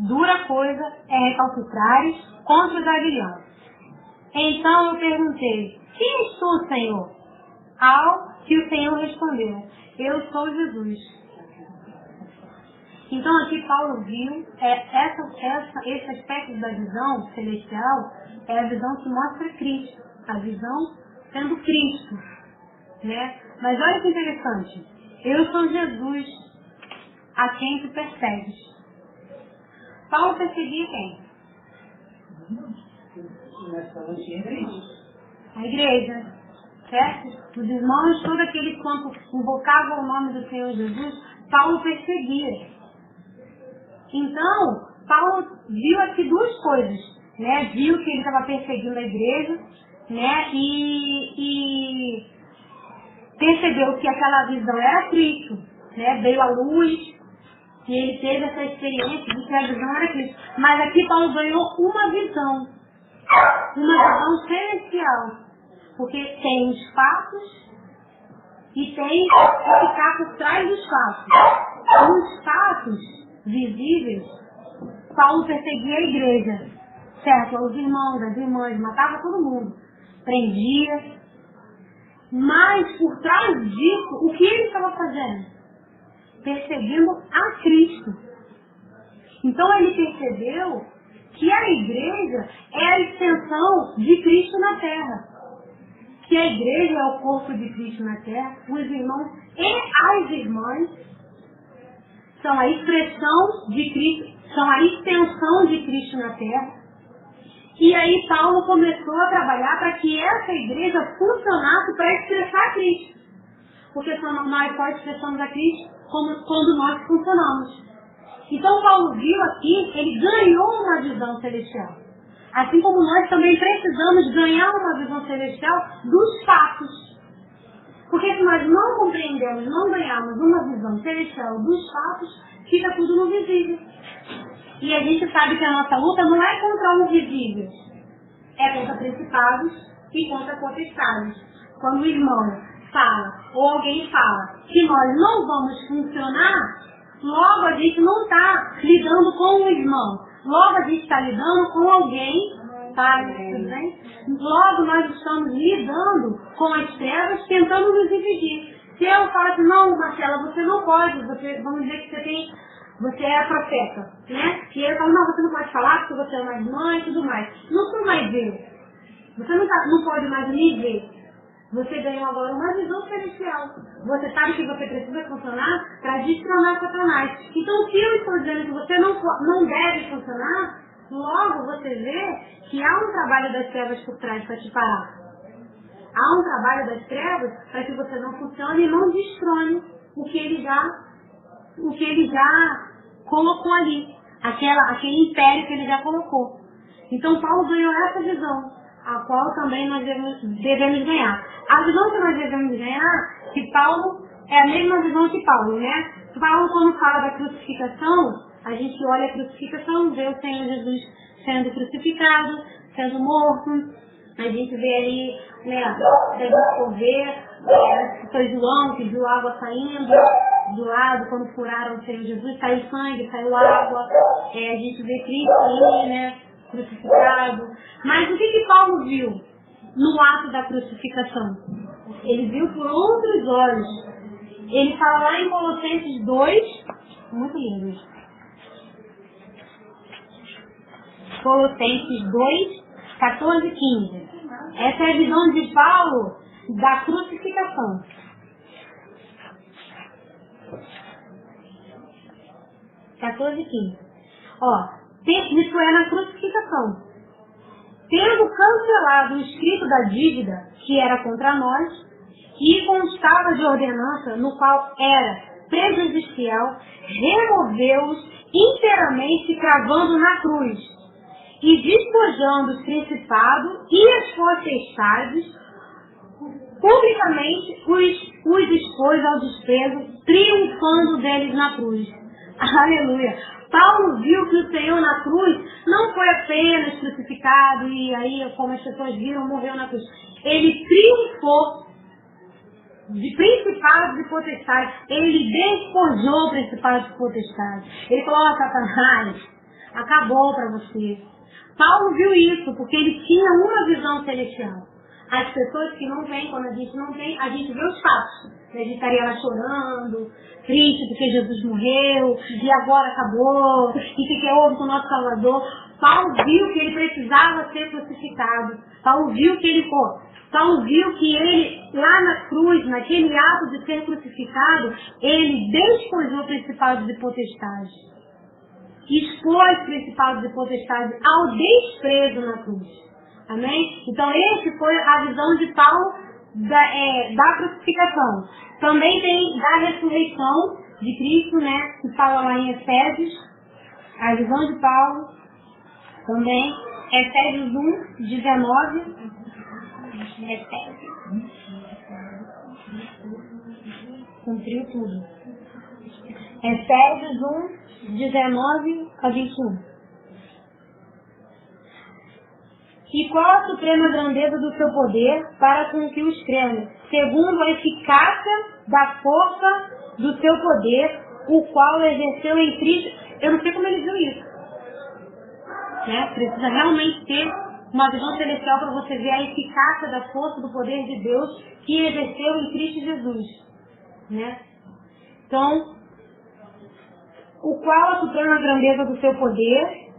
Dura coisa é recalcitrares contra os aguilhões. Então eu perguntei: quem és tu, Senhor? Ao que o Senhor respondeu: eu sou Jesus. Então aqui Paulo viu esse aspecto da visão celestial, é a visão que mostra Cristo, a visão sendo Cristo, né? Mas olha que interessante, eu sou Jesus a quem tu persegues. Paulo perseguia quem? A igreja, certo? Os irmãos, todo aquele quanto invocavam o nome do Senhor Jesus, Paulo perseguia. Então, Paulo viu aqui duas coisas, né? Viu que ele estava perseguindo a igreja, né? E percebeu que aquela visão era Cristo, né? Veio a luz e ele teve essa experiência de que a visão era Cristo. Mas aqui Paulo ganhou uma visão celestial, porque tem os fatos e tem o que está por trás dos fatos. Os fatos visíveis, Paulo perseguia a igreja, certo? Os irmãos, as irmãs, matava todo mundo, prendia. Mas por trás disso, o que ele estava fazendo? Perseguindo a Cristo. Então ele percebeu que a igreja é a extensão de Cristo na terra. Que a igreja é o corpo de Cristo na terra, os irmãos e as irmãs são a expressão de Cristo, são a extensão de Cristo na terra. E aí Paulo começou a trabalhar para que essa igreja funcionasse para expressar Cristo. Porque nós só expressamos a Cristo quando nós funcionamos. Então Paulo viu aqui, ele ganhou uma visão celestial. Assim como nós também precisamos ganhar uma visão celestial dos fatos. Porque se nós não compreendemos, não ganharmos uma visão celestial dos fatos, fica tudo no visível. E a gente sabe que a nossa luta não é contra o visível, é contra principados e contra potestades. Quando o irmão fala, ou alguém fala, que nós não vamos funcionar, logo a gente não está lidando com o irmão, Logo a gente está lidando com alguém, tá? Tudo bem? Logo nós estamos lidando com as trevas tentando nos impedir. Se eu falo assim, não, Marcela, você não pode, vamos dizer que você é a profeta, né? E aí eu falo, não, você não pode falar porque você é uma irmã e tudo mais. Não sou mais eu. Você não pode mais me ver. Você ganhou agora uma visão celestial. Você sabe que você precisa funcionar para destronar Satanás. Então, se eu estou dizendo que você não deve funcionar, logo você vê que há um trabalho das trevas por trás para te parar. Há um trabalho das trevas para que você não funcione e não destrone o que ele já colocou ali. Aquele império que ele já colocou. Então, Paulo ganhou essa visão, a qual também nós devemos ganhar. A visão que nós devemos ganhar, que Paulo, é a mesma visão que Paulo, né? Paulo, quando fala da crucificação, a gente olha a crucificação, vê o Senhor Jesus sendo crucificado, sendo morto. A gente vê ali, né, se a gente for ver, foi João que viu água saindo do lado, quando furaram o Senhor Jesus, saiu sangue, saiu água. A gente vê Cristo ali, né, crucificado. Mas o que Paulo viu no ato da crucificação? Ele viu por outros olhos. Ele fala lá em Colossenses 2, muito lindo. Colossenses 2, 14 e 15. Essa é a visão de Paulo da crucificação. 14 e 15. Isso é na crucificação. Tendo cancelado o escrito da dívida que era contra nós, e constava de ordenança no qual era prejudicial, removeu-os inteiramente cravando na cruz, e despojando os principados e as potestades, publicamente os expôs ao desprezo, triunfando deles na cruz. Aleluia! Paulo viu que o Senhor na cruz não foi apenas crucificado e aí, como as pessoas viram, morreu na cruz. Ele triunfou de principados e potestades. Ele despojou principados e potestades. Ele falou, Satanás, acabou para você. Paulo viu isso porque ele tinha uma visão celestial. As pessoas que não vêm, quando a gente não vem, a gente vê os fatos. A gente estaria lá chorando, triste porque Jesus morreu, e agora acabou, e o que houve com o nosso Salvador. Paulo viu que ele precisava ser crucificado. Paulo viu que ele, lá na cruz, naquele ato de ser crucificado, ele despojou principados e potestades. Expôs principados e potestades ao desprezo na cruz. Amém? Então, essa foi a visão de Paulo da crucificação. Também tem da ressurreição de Cristo, né? Que fala lá em Efésios. A visão de Paulo também. Efésios 1, 19. Efésios. Cumpriu tudo. Efésios 1, 19 a 21. E qual a suprema grandeza do seu poder para com que os cremos, segundo a eficácia da força do seu poder, o qual exerceu em Cristo. Eu não sei como ele viu isso. Né? Precisa realmente ter uma visão celestial para você ver a eficácia da força do poder de Deus que exerceu em Cristo Jesus. Né? Então, o qual a suprema grandeza do seu poder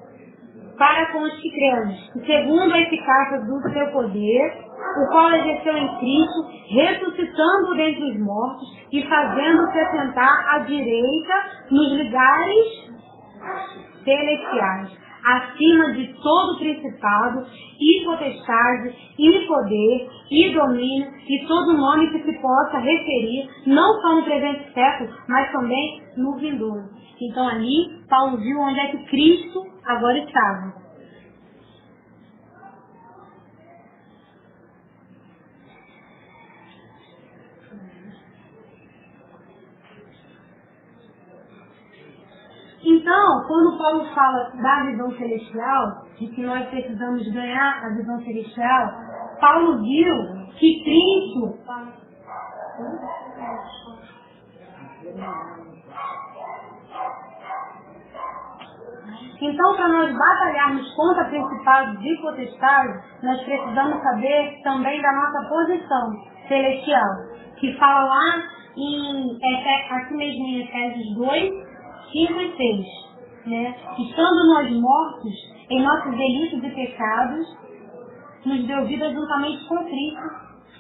para com os que cremos, segundo a eficácia do seu poder, o qual exerceu em Cristo, ressuscitando dentre os mortos e fazendo-se assentar à direita nos lugares celestiais, acima de todo principado e potestade e poder e domínio e todo nome que se possa referir, não só no presente século, mas também no vindouro. Então ali, Paulo viu onde é que Cristo agora estava. Então, quando Paulo fala da visão celestial, de que nós precisamos ganhar a visão celestial, Paulo viu que Cristo Então, para nós batalharmos contra principados e potestades, nós precisamos saber também da nossa posição celestial, que fala lá aqui mesmo em Efésios 2, 5 e 6. Né? Estando nós mortos em nossos delitos e pecados, nos deu vida juntamente com Cristo.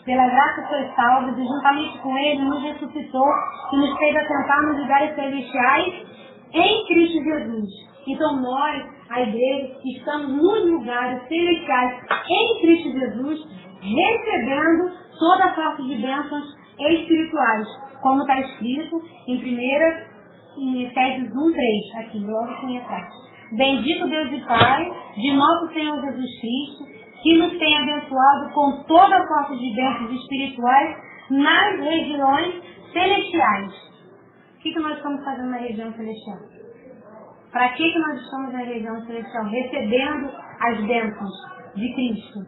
Pela graça sois salvos, e juntamente com Ele nos ressuscitou e nos fez assentar nos lugares celestiais em Cristo Jesus. Então nós, a igreja, estamos nos lugares celestiais em Cristo Jesus, recebendo toda a sorte de bênçãos espirituais, como está escrito em Efésios 1:3, aqui logo aqui atrás. Bendito Deus e Pai de nosso Senhor Jesus Cristo, que nos tem abençoado com toda a sorte de bênçãos espirituais nas regiões celestiais. O que nós estamos fazendo na região celestial? Para que nós estamos na região celestial? Recebendo as bênçãos de Cristo.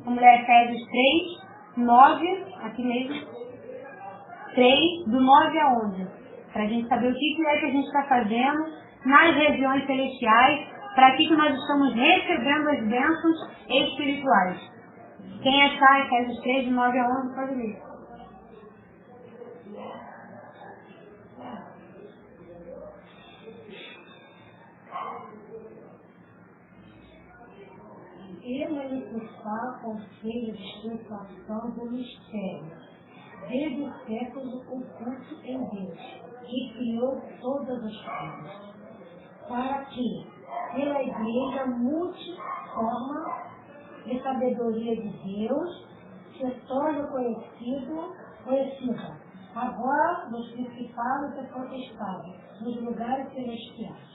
Vamos ler Efésios 3, 9, aqui mesmo. 3, do 9 a 11. Para a gente saber o que é que a gente está fazendo nas regiões celestiais, para que nós estamos recebendo as bênçãos espirituais. Quem achar Efésios 3, de 9 a 11, pode ler. E manifestar o conselho de explicação do mistério, desde o século oculto em Deus, que criou todas as coisas, para que, pela igreja multiforme de sabedoria de Deus, se torne conhecida, agora nos principados e potestades, nos lugares celestiais,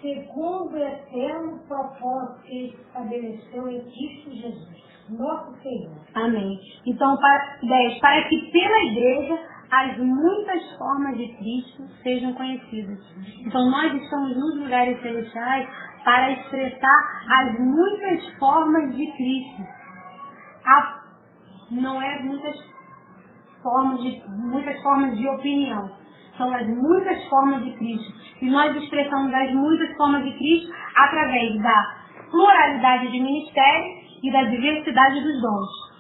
segundo o eterno propósito que Ele estabeleceu em Cristo Jesus, nosso Senhor. Amém. Então, para que pela igreja as muitas formas de Cristo sejam conhecidas. Então, nós estamos nos lugares celestiais para expressar as muitas formas de Cristo. Não é muitas formas de opinião. São as muitas formas de Cristo. E nós expressamos as muitas formas de Cristo através da pluralidade de ministérios e da diversidade dos dons.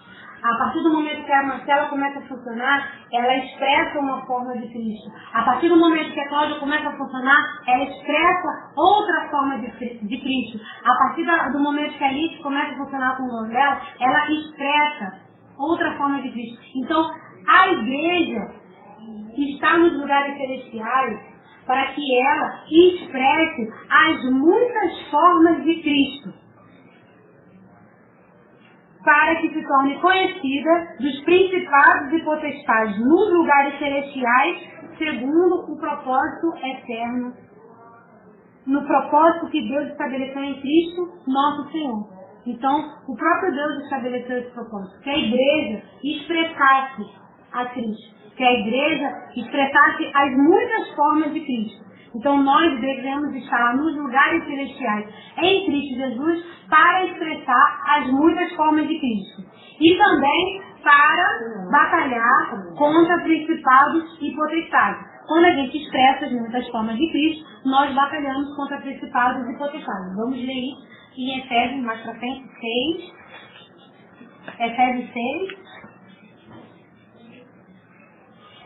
A partir do momento que a Marcela começa a funcionar, ela expressa uma forma de Cristo. A partir do momento que a Cláudia começa a funcionar, ela expressa outra forma de Cristo. A partir do momento que a Alice começa a funcionar com o dom dela, ela expressa outra forma de Cristo. Então, a igreja está nos lugares celestiais para que ela expresse as muitas formas de Cristo, para que se torne conhecida dos principados e potestades nos lugares celestiais, segundo o propósito eterno, no propósito que Deus estabeleceu em Cristo, nosso Senhor. Então, o próprio Deus estabeleceu esse propósito, que a igreja expressasse a Cristo, que a igreja expressasse as muitas formas de Cristo. Então nós devemos estar nos lugares celestiais em Cristo Jesus para expressar as muitas formas de Cristo. E também para batalhar contra principados e potestades. Quando a gente expressa as muitas formas de Cristo, nós batalhamos contra principados e potestades. Vamos ler isso em Efésios, mais para frente, 6. Efésios 6.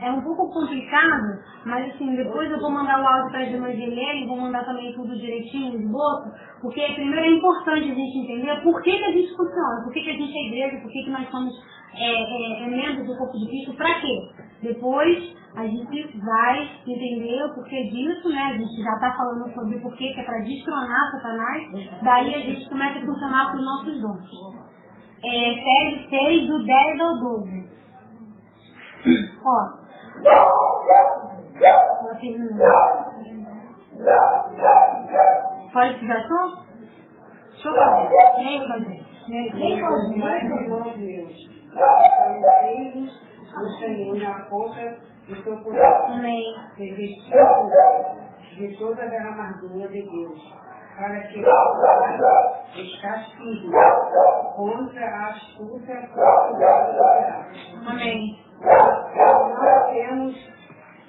É um pouco complicado, mas assim, depois eu vou mandar o áudio para as irmãs e vou mandar também tudo direitinho no esboço, porque primeiro é importante a gente entender por que a gente funciona, por que a gente é igreja, por que nós somos membros do corpo de Cristo, para quê? Depois a gente vai entender o porquê disso, né? A gente já está falando sobre o porquê, que é para destronar Satanás, daí a gente começa a funcionar com os nossos dons. Efésios 6, do 10 ao 12. Ó. Pode tirar som? Deixa eu fazer. Quem fazer? Quem fazer? Nós mesmos. O Senhor na força do seu poder. Amém. Revestido de toda a amargura de Deus, para que estar firme contra a astúcia do Amém. Nós temos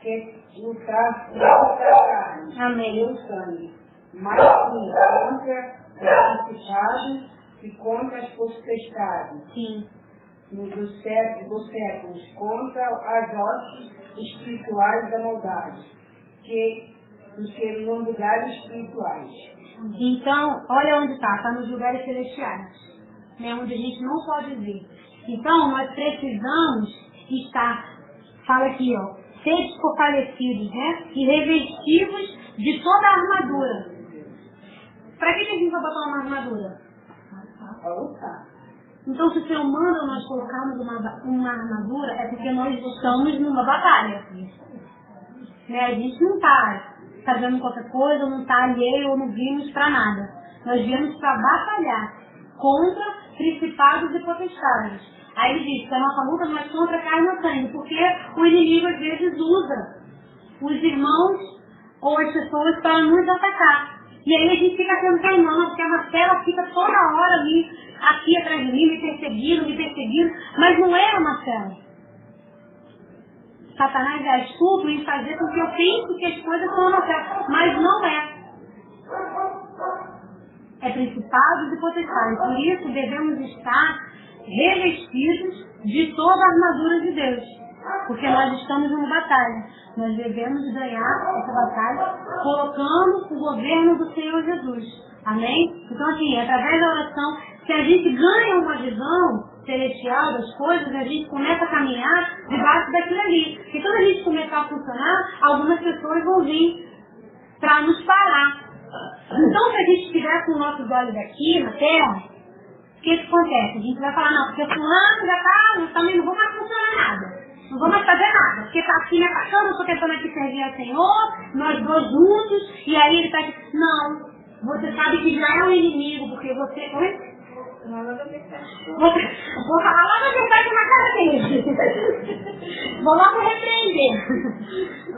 que lutar contra a carne, Amém. Seu sangue. Mas sim, contra os principados e contra as potestades. Sim. Dos séculos, contra as hostes espirituais da maldade, que nos lugares espirituais. Então, olha onde está nos lugares celestiais, né, onde a gente não pode ver. Então, nós precisamos estar, fala aqui, ó, seres fortalecidos, né, e revestidos de toda a armadura. Para que a gente vai botar uma armadura? Para lutar. Então, se o Senhor manda nós colocarmos uma armadura, é porque nós estamos numa batalha. Né? A gente não está fazendo qualquer coisa, não está alheio ou não vimos para nada. Nós viemos para batalhar contra principados e potestades. Aí ele diz que a nossa luta não é contra carne ou sangue, porque o inimigo às vezes usa os irmãos ou as pessoas para nos atacar. E aí a gente fica pensando, porque a Marcela fica toda hora ali, aqui atrás de mim, me perseguindo, mas não é a Marcela. Satanás é astuto em fazer com que eu pense que as coisas são a Marcela, mas não é. É principados e potestades. Por isso devemos estar revestidos de toda a armadura de Deus. Porque nós estamos numa batalha. Nós devemos ganhar essa batalha colocando o governo do Senhor Jesus. Amém? Então, assim, através da oração, se a gente ganha uma visão celestial das coisas, a gente começa a caminhar debaixo daquilo ali. E quando a gente começar a funcionar, algumas pessoas vão vir para nos parar. Então, se a gente estiver com os nossos olhos aqui na terra, o que acontece? A gente vai falar, não, porque fulano já está, eu também não vou mais funcionar nada. Não vou mais fazer nada, porque está aqui me atacando, eu estou tentando aqui servir ao Senhor, nós dois juntos, e aí ele está aqui. Não, você sabe que já é um inimigo, porque você... Oi? Vou falar logo a verdade na cara dele. Vou logo repreender.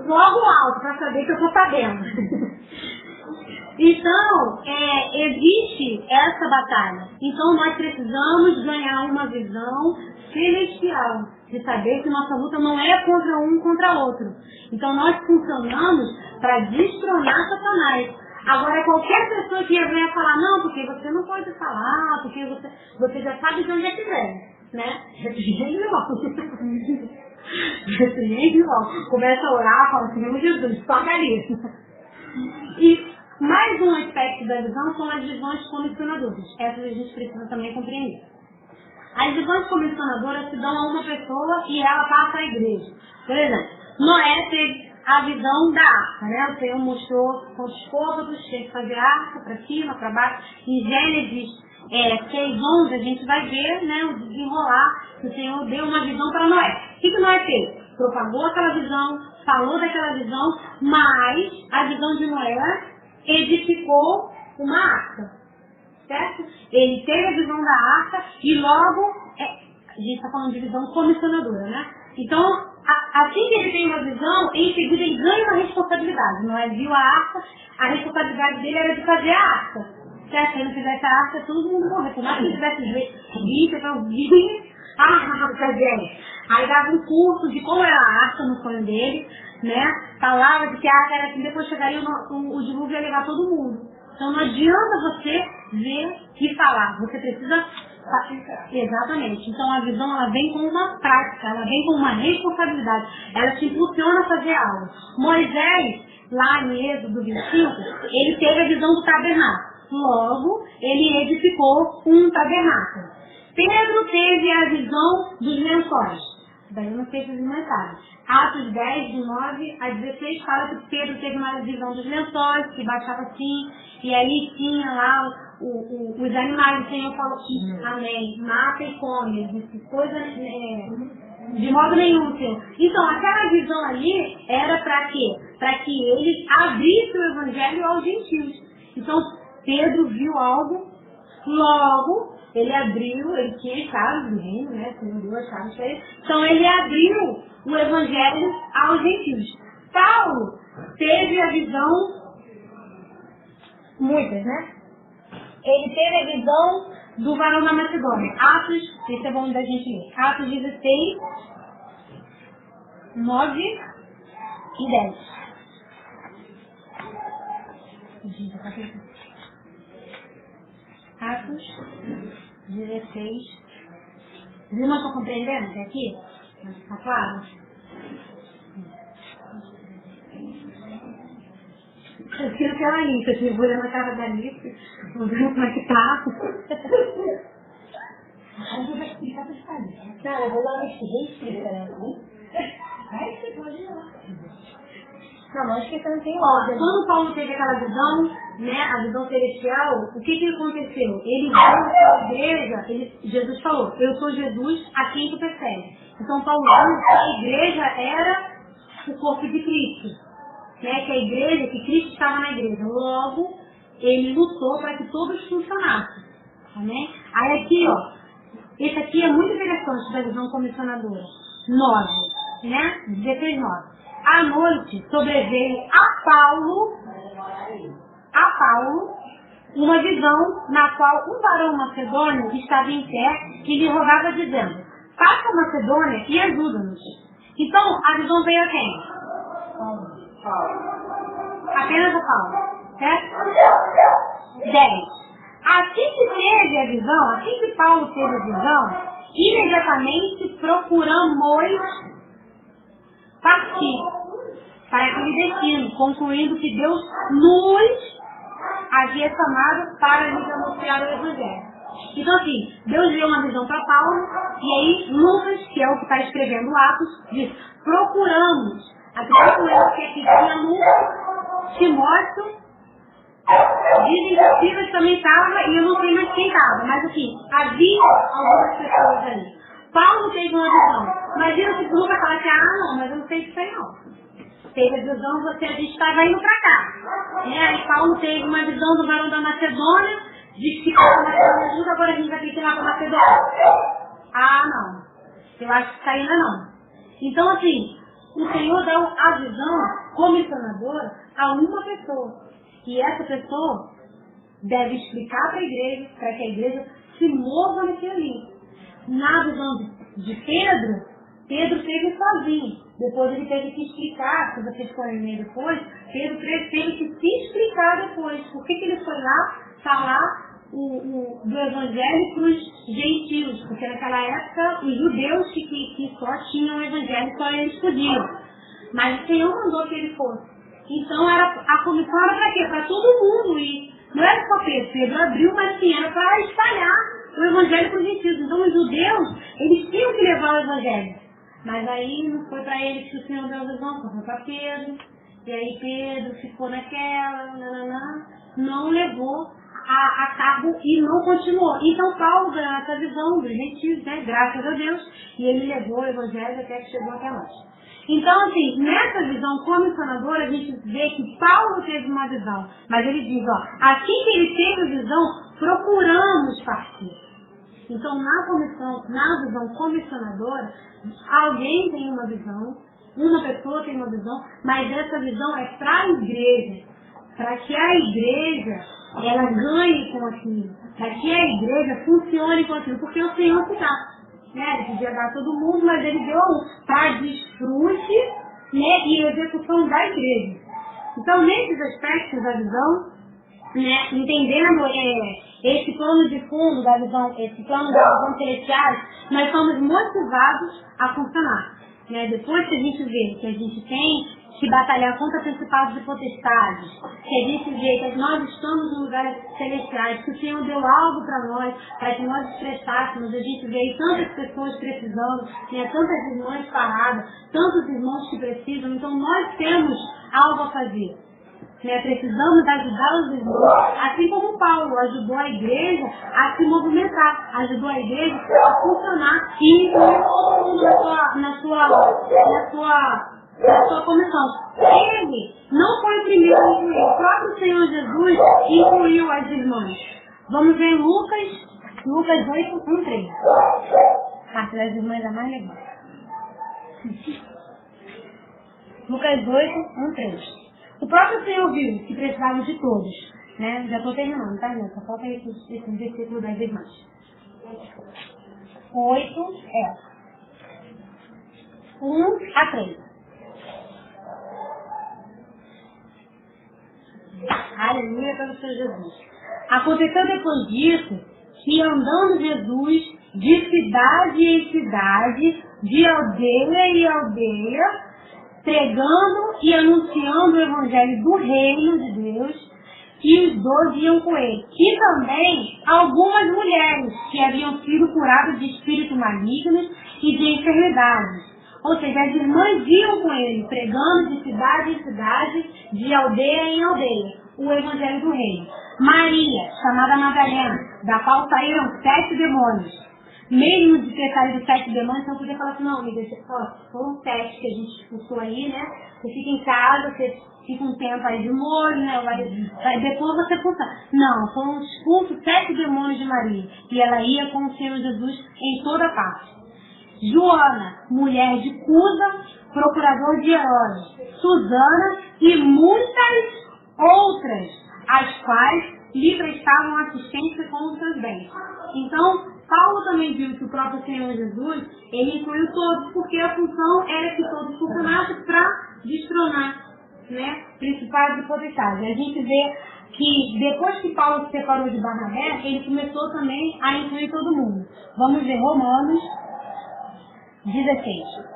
Logo alto, para saber que eu estou sabendo. Então, existe essa batalha. Então, nós precisamos ganhar uma visão celestial, de saber que nossa luta não é contra um contra outro. Então, nós funcionamos para destronar Satanás. Agora, qualquer pessoa que venha falar, não, porque você não pode falar, porque você já sabe de onde é que vem, né? Repreende logo. Começa a orar, fala assim, meu Jesus, toca ali. E mais um aspecto da visão são as visões comissionadoras. Essas a gente precisa também compreender. As visões comissionadoras se dão a uma pessoa e ela passa à igreja. Por exemplo, Noé teve a visão da arca, né? O Senhor mostrou com os côvados, tinha que fazer arca para cima, para baixo. Em Gênesis 6:11 a gente vai ver, né, o desenrolar, que o Senhor deu uma visão para Noé. O que Noé fez? Propagou aquela visão, falou daquela visão, mas a visão de Noé edificou uma arca. Certo? Ele teve a visão da arca e logo, a gente está falando de visão comissionadora, né? Então, assim que ele tem uma visão, em seguida ele ganha uma responsabilidade. Noé viu a arca, a responsabilidade dele era de fazer a arca. Certo? Se ele não fizesse a arca, todo mundo morreu. Por mais que ele tivesse visto, então, aí dava um curso de como era a arca no sonho dele, né? Falava de que a arca era assim, depois chegaria o dilúvio ia levar todo mundo. Então não adianta você ver e falar, você precisa... Exatamente. Então a visão ela vem com uma prática, ela vem com uma responsabilidade, ela te impulsiona a fazer algo. Moisés, lá em Êxodo 25, ele teve a visão do tabernáculo. Logo, ele edificou um tabernáculo. Pedro teve a visão dos lençóis. Daí eu não sei se vocês comentaram. Atos 10, de 9 a 16, fala que Pedro teve uma visão dos lençóis, que baixava assim, e ali tinha lá os animais. O Senhor falou que, amém, mata e come, disse coisa, de modo nenhum, Senhor. Então, aquela visão ali era para quê? Para que ele abrisse o evangelho aos gentios. Então, Pedro viu algo, logo, ele abriu, ele tinha chaves do reino, né? Senhor deu as chaves para ele. Então, ele abriu o evangelho aos gentios. Paulo teve a visão, muitas, né? Ele teve a visão do varão da Macedônia. Atos, esse é bom da gente ler. Atos 16, 9 e 10. Atos 16. Os irmãos estão compreendendo até aqui? Está claro? Eu quero que ela limpa, eu vou olhar na cara da Alice, vamos ver como é que tá. Aí eu vou explicar para os pais. Cara, eu vou dar uma explica, né? Aí você pode ir lá. Não, acho que você não tem ordem. Quando Paulo teve aquela visão, né, a visão celestial, o que aconteceu? Ele viu a igreja, Jesus falou, eu sou Jesus a quem tu persegue. Então Paulo viu que a igreja era o corpo de Cristo, né, que a igreja, que Cristo estava na igreja. Logo, ele lutou para que todos funcionassem. Amém? Aí aqui, ó, esse aqui é muito interessante da visão comissionadora. 9, né? 16, 9. À noite sobreveio a Paulo uma visão na qual um varão macedônio estava em pé e lhe rogava dizendo, passa a Macedônia e ajuda-nos. Então a visão veio a quem? Apenas a Paulo, certo? 10. Assim que teve a visão, assim que Paulo teve a visão, imediatamente procuramos partir para aquele destino, concluindo que Deus nos havia chamado para nos anunciar o Evangelho. Então assim, Deus deu uma visão para Paulo, e aí Lucas, que é o que está escrevendo Atos, diz, procuramos, acredito eu que aqui tinha Lucas, Timóteo, dizem que Silas também estava, e eu não sei mais quem estava, mas assim, havia algumas pessoas ali. Paulo teve uma visão, mas viram que Lucas fala assim, não, mas eu não sei disso aí não. Teve a visão, a gente estava indo para cá. Aí Paulo teve uma visão do varão da Macedônia, disse que para a Macedônia ajuda, agora a gente vai ter que ir lá para a Macedônia. Não. Eu acho que isso ainda não. Então assim, o Senhor dá a visão comissionadora a uma pessoa. E essa pessoa deve explicar para a igreja, para que a igreja se mova naquilo ali. Na visão de Pedro teve sozinho. Depois ele teve que explicar, se vocês forem ler depois, Pedro teve que se explicar depois. Por que ele foi lá falar do evangelho para os gentios? Porque naquela época os judeus que só tinham o evangelho, só eles podiam. Mas o Senhor mandou que ele fosse. Então a comissão era para quê? Para todo mundo ir. Não era só Pedro. Pedro abriu, mas sim, era para espalhar o evangelho para os gentios. Então os judeus, eles tinham que levar o evangelho. Mas aí não foi para eles que o Senhor deu a visão, foi para Pedro. E aí Pedro ficou naquela, não levou a cabo e não continuou. Então Paulo ganhou essa visão dos gentios, né, graças a Deus, e ele levou o evangelho até que chegou até nós. Então, assim, nessa visão comissionadora, a gente vê que Paulo teve uma visão, mas ele diz, assim que ele teve a visão, procuramos partir. Então, na visão comissionadora, alguém tem uma visão, uma pessoa tem uma visão, mas essa visão é para a igreja, para que a igreja, ela ganhe com aquilo, para que a igreja funcione com aquilo, porque o Senhor se dá. Ele podia dar a todo mundo, mas ele deu para desfrute, né, e execução da igreja. Então, nesses aspectos da visão, né, entendendo esse plano de fundo da visão, esse plano da visão celestial, nós somos motivados a funcionar. Né? Depois que a gente vê que a gente tem que batalhar contra principados e potestades, que a gente vê que nós estamos em lugares celestiais, que o Senhor deu algo para nós, para que nós expressássemos, a gente vê tantas pessoas precisando, né, tantas irmãs paradas, tantos irmãos que precisam, então nós temos algo a fazer. Né, precisamos ajudar os irmãos, assim como Paulo ajudou a igreja a se movimentar, ajudou a igreja a funcionar e incluir todo mundo na sua comissão. Ele não foi o primeiro a incluir, o próprio Senhor Jesus incluiu as irmãs. Vamos ver Lucas 8, 1, 3. Parte das irmãs é mais legal. Lucas 8, 1, 3. O próprio Senhor viu que precisávamos de todos. Né? Já estou terminando, tá, gente? Só falta esse versículo das irmãs. 8 1 a 3. Aleluia pelo Senhor Jesus. Aconteceu depois disso que andando Jesus de cidade em cidade, de aldeia em aldeia, pregando e anunciando o evangelho do reino de Deus, e os 12 iam com ele. E também algumas mulheres que haviam sido curadas de espíritos malignos e de enfermidades. Ou seja, as irmãs iam com ele, pregando de cidade em cidade, de aldeia em aldeia, o evangelho do reino. Maria, chamada Madalena, da qual saíram 7 demônios. Mesmo de ter saído 7 demônios, você não podia falar assim, não, amiga, foram 7 que a gente expulsou aí, né? Você fica em casa, você fica um tempo aí de molho, né? Depois você expulsa. Não, foram expulsos 7 demônios de Maria. E ela ia com o Senhor Jesus em toda parte. Joana, mulher de Cusa, procurador de Herodes. Susana e muitas outras, as quais lhe prestavam assistência com os seus bens. Então, Paulo também viu que o próprio Senhor Jesus, ele incluiu todos, porque a função era que todos funcionassem para destronar, né, principais e potestades. A gente vê que depois que Paulo se separou de Barnabé, ele começou também a incluir todo mundo. Vamos ver Romanos 16.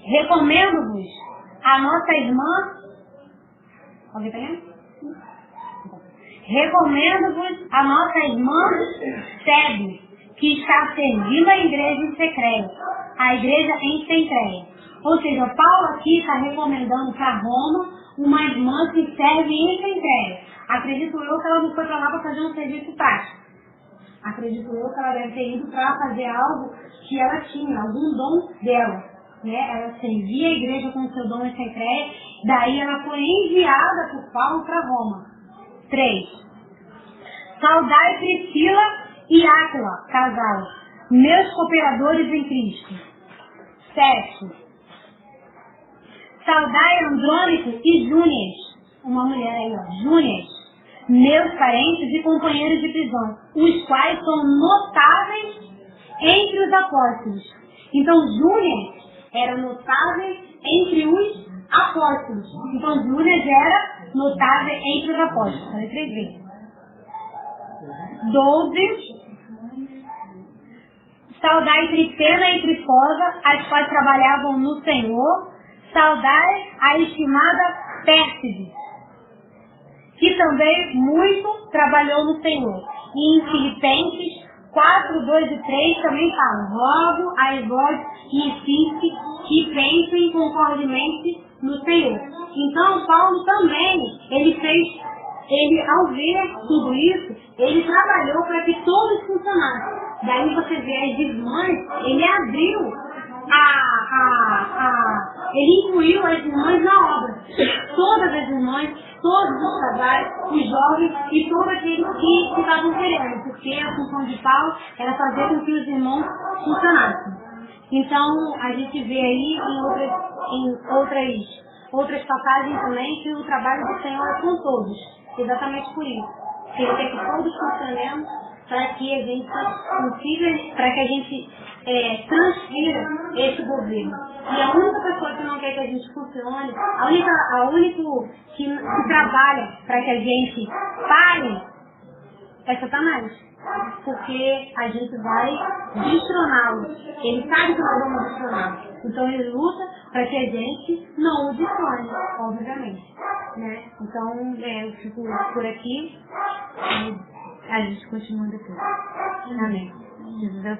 Recomendo-vos a nossa irmã. Alguém tá vendo? Recomendo-vos a nossa irmã Febe, que está servindo a igreja em Secreia. A igreja em Secreia. Ou seja, Paulo aqui está recomendando para Roma uma irmã que serve em Secreia. Acredito eu que ela não foi para lá para fazer um serviço prático. Acredito eu que ela deve ter ido para fazer algo que ela tinha, algum dom dela. Né? Ela servia a igreja com o seu dom em Secreia, daí ela foi enviada por Paulo para Roma. 3. Saudai Priscila e Áquila, casal, meus cooperadores em Cristo. 7. Saudai Andrônico e Júnias, uma mulher aí, ó, Júnias, meus parentes e companheiros de prisão, os quais são notáveis entre os apóstolos. Então, Júnias era notável entre os apóstolos. Então, Júnias era notável entre os apóstolos. Falei 3 vezes. 12. Saudai Trifena e Trifosa, as quais trabalhavam no Senhor. Saudai a estimada Pérside, que também muito trabalhou no Senhor. E em Filipenses 4, 2 e 3 também fala: rogo a vós e insiste que pensem concordemente no Senhor. Então, Paulo também, ele ao ver tudo isso, ele trabalhou para que todos funcionassem. Daí você vê as irmãs, ele abriu ele incluiu as irmãs na obra. Todas as irmãs, todos os casais, os jovens e todos aqueles que estavam querendo, porque a função de Paulo era fazer com que os irmãos funcionassem. Então, a gente vê aí em outras passagens também que o trabalho do Senhor é com todos, exatamente por isso. Ele quer que todos funcionemos para que a gente consiga, para que a gente transfira esse governo. E a única pessoa que não quer que a gente funcione, a única que trabalha para que a gente pare é Satanás. Porque a gente vai destroná-lo. Ele sabe que nós vamos destroná-lo. Então ele luta para que a gente não o destrone, obviamente. Né? Então eu fico por aqui e a gente continua depois. Amém. Jesus é o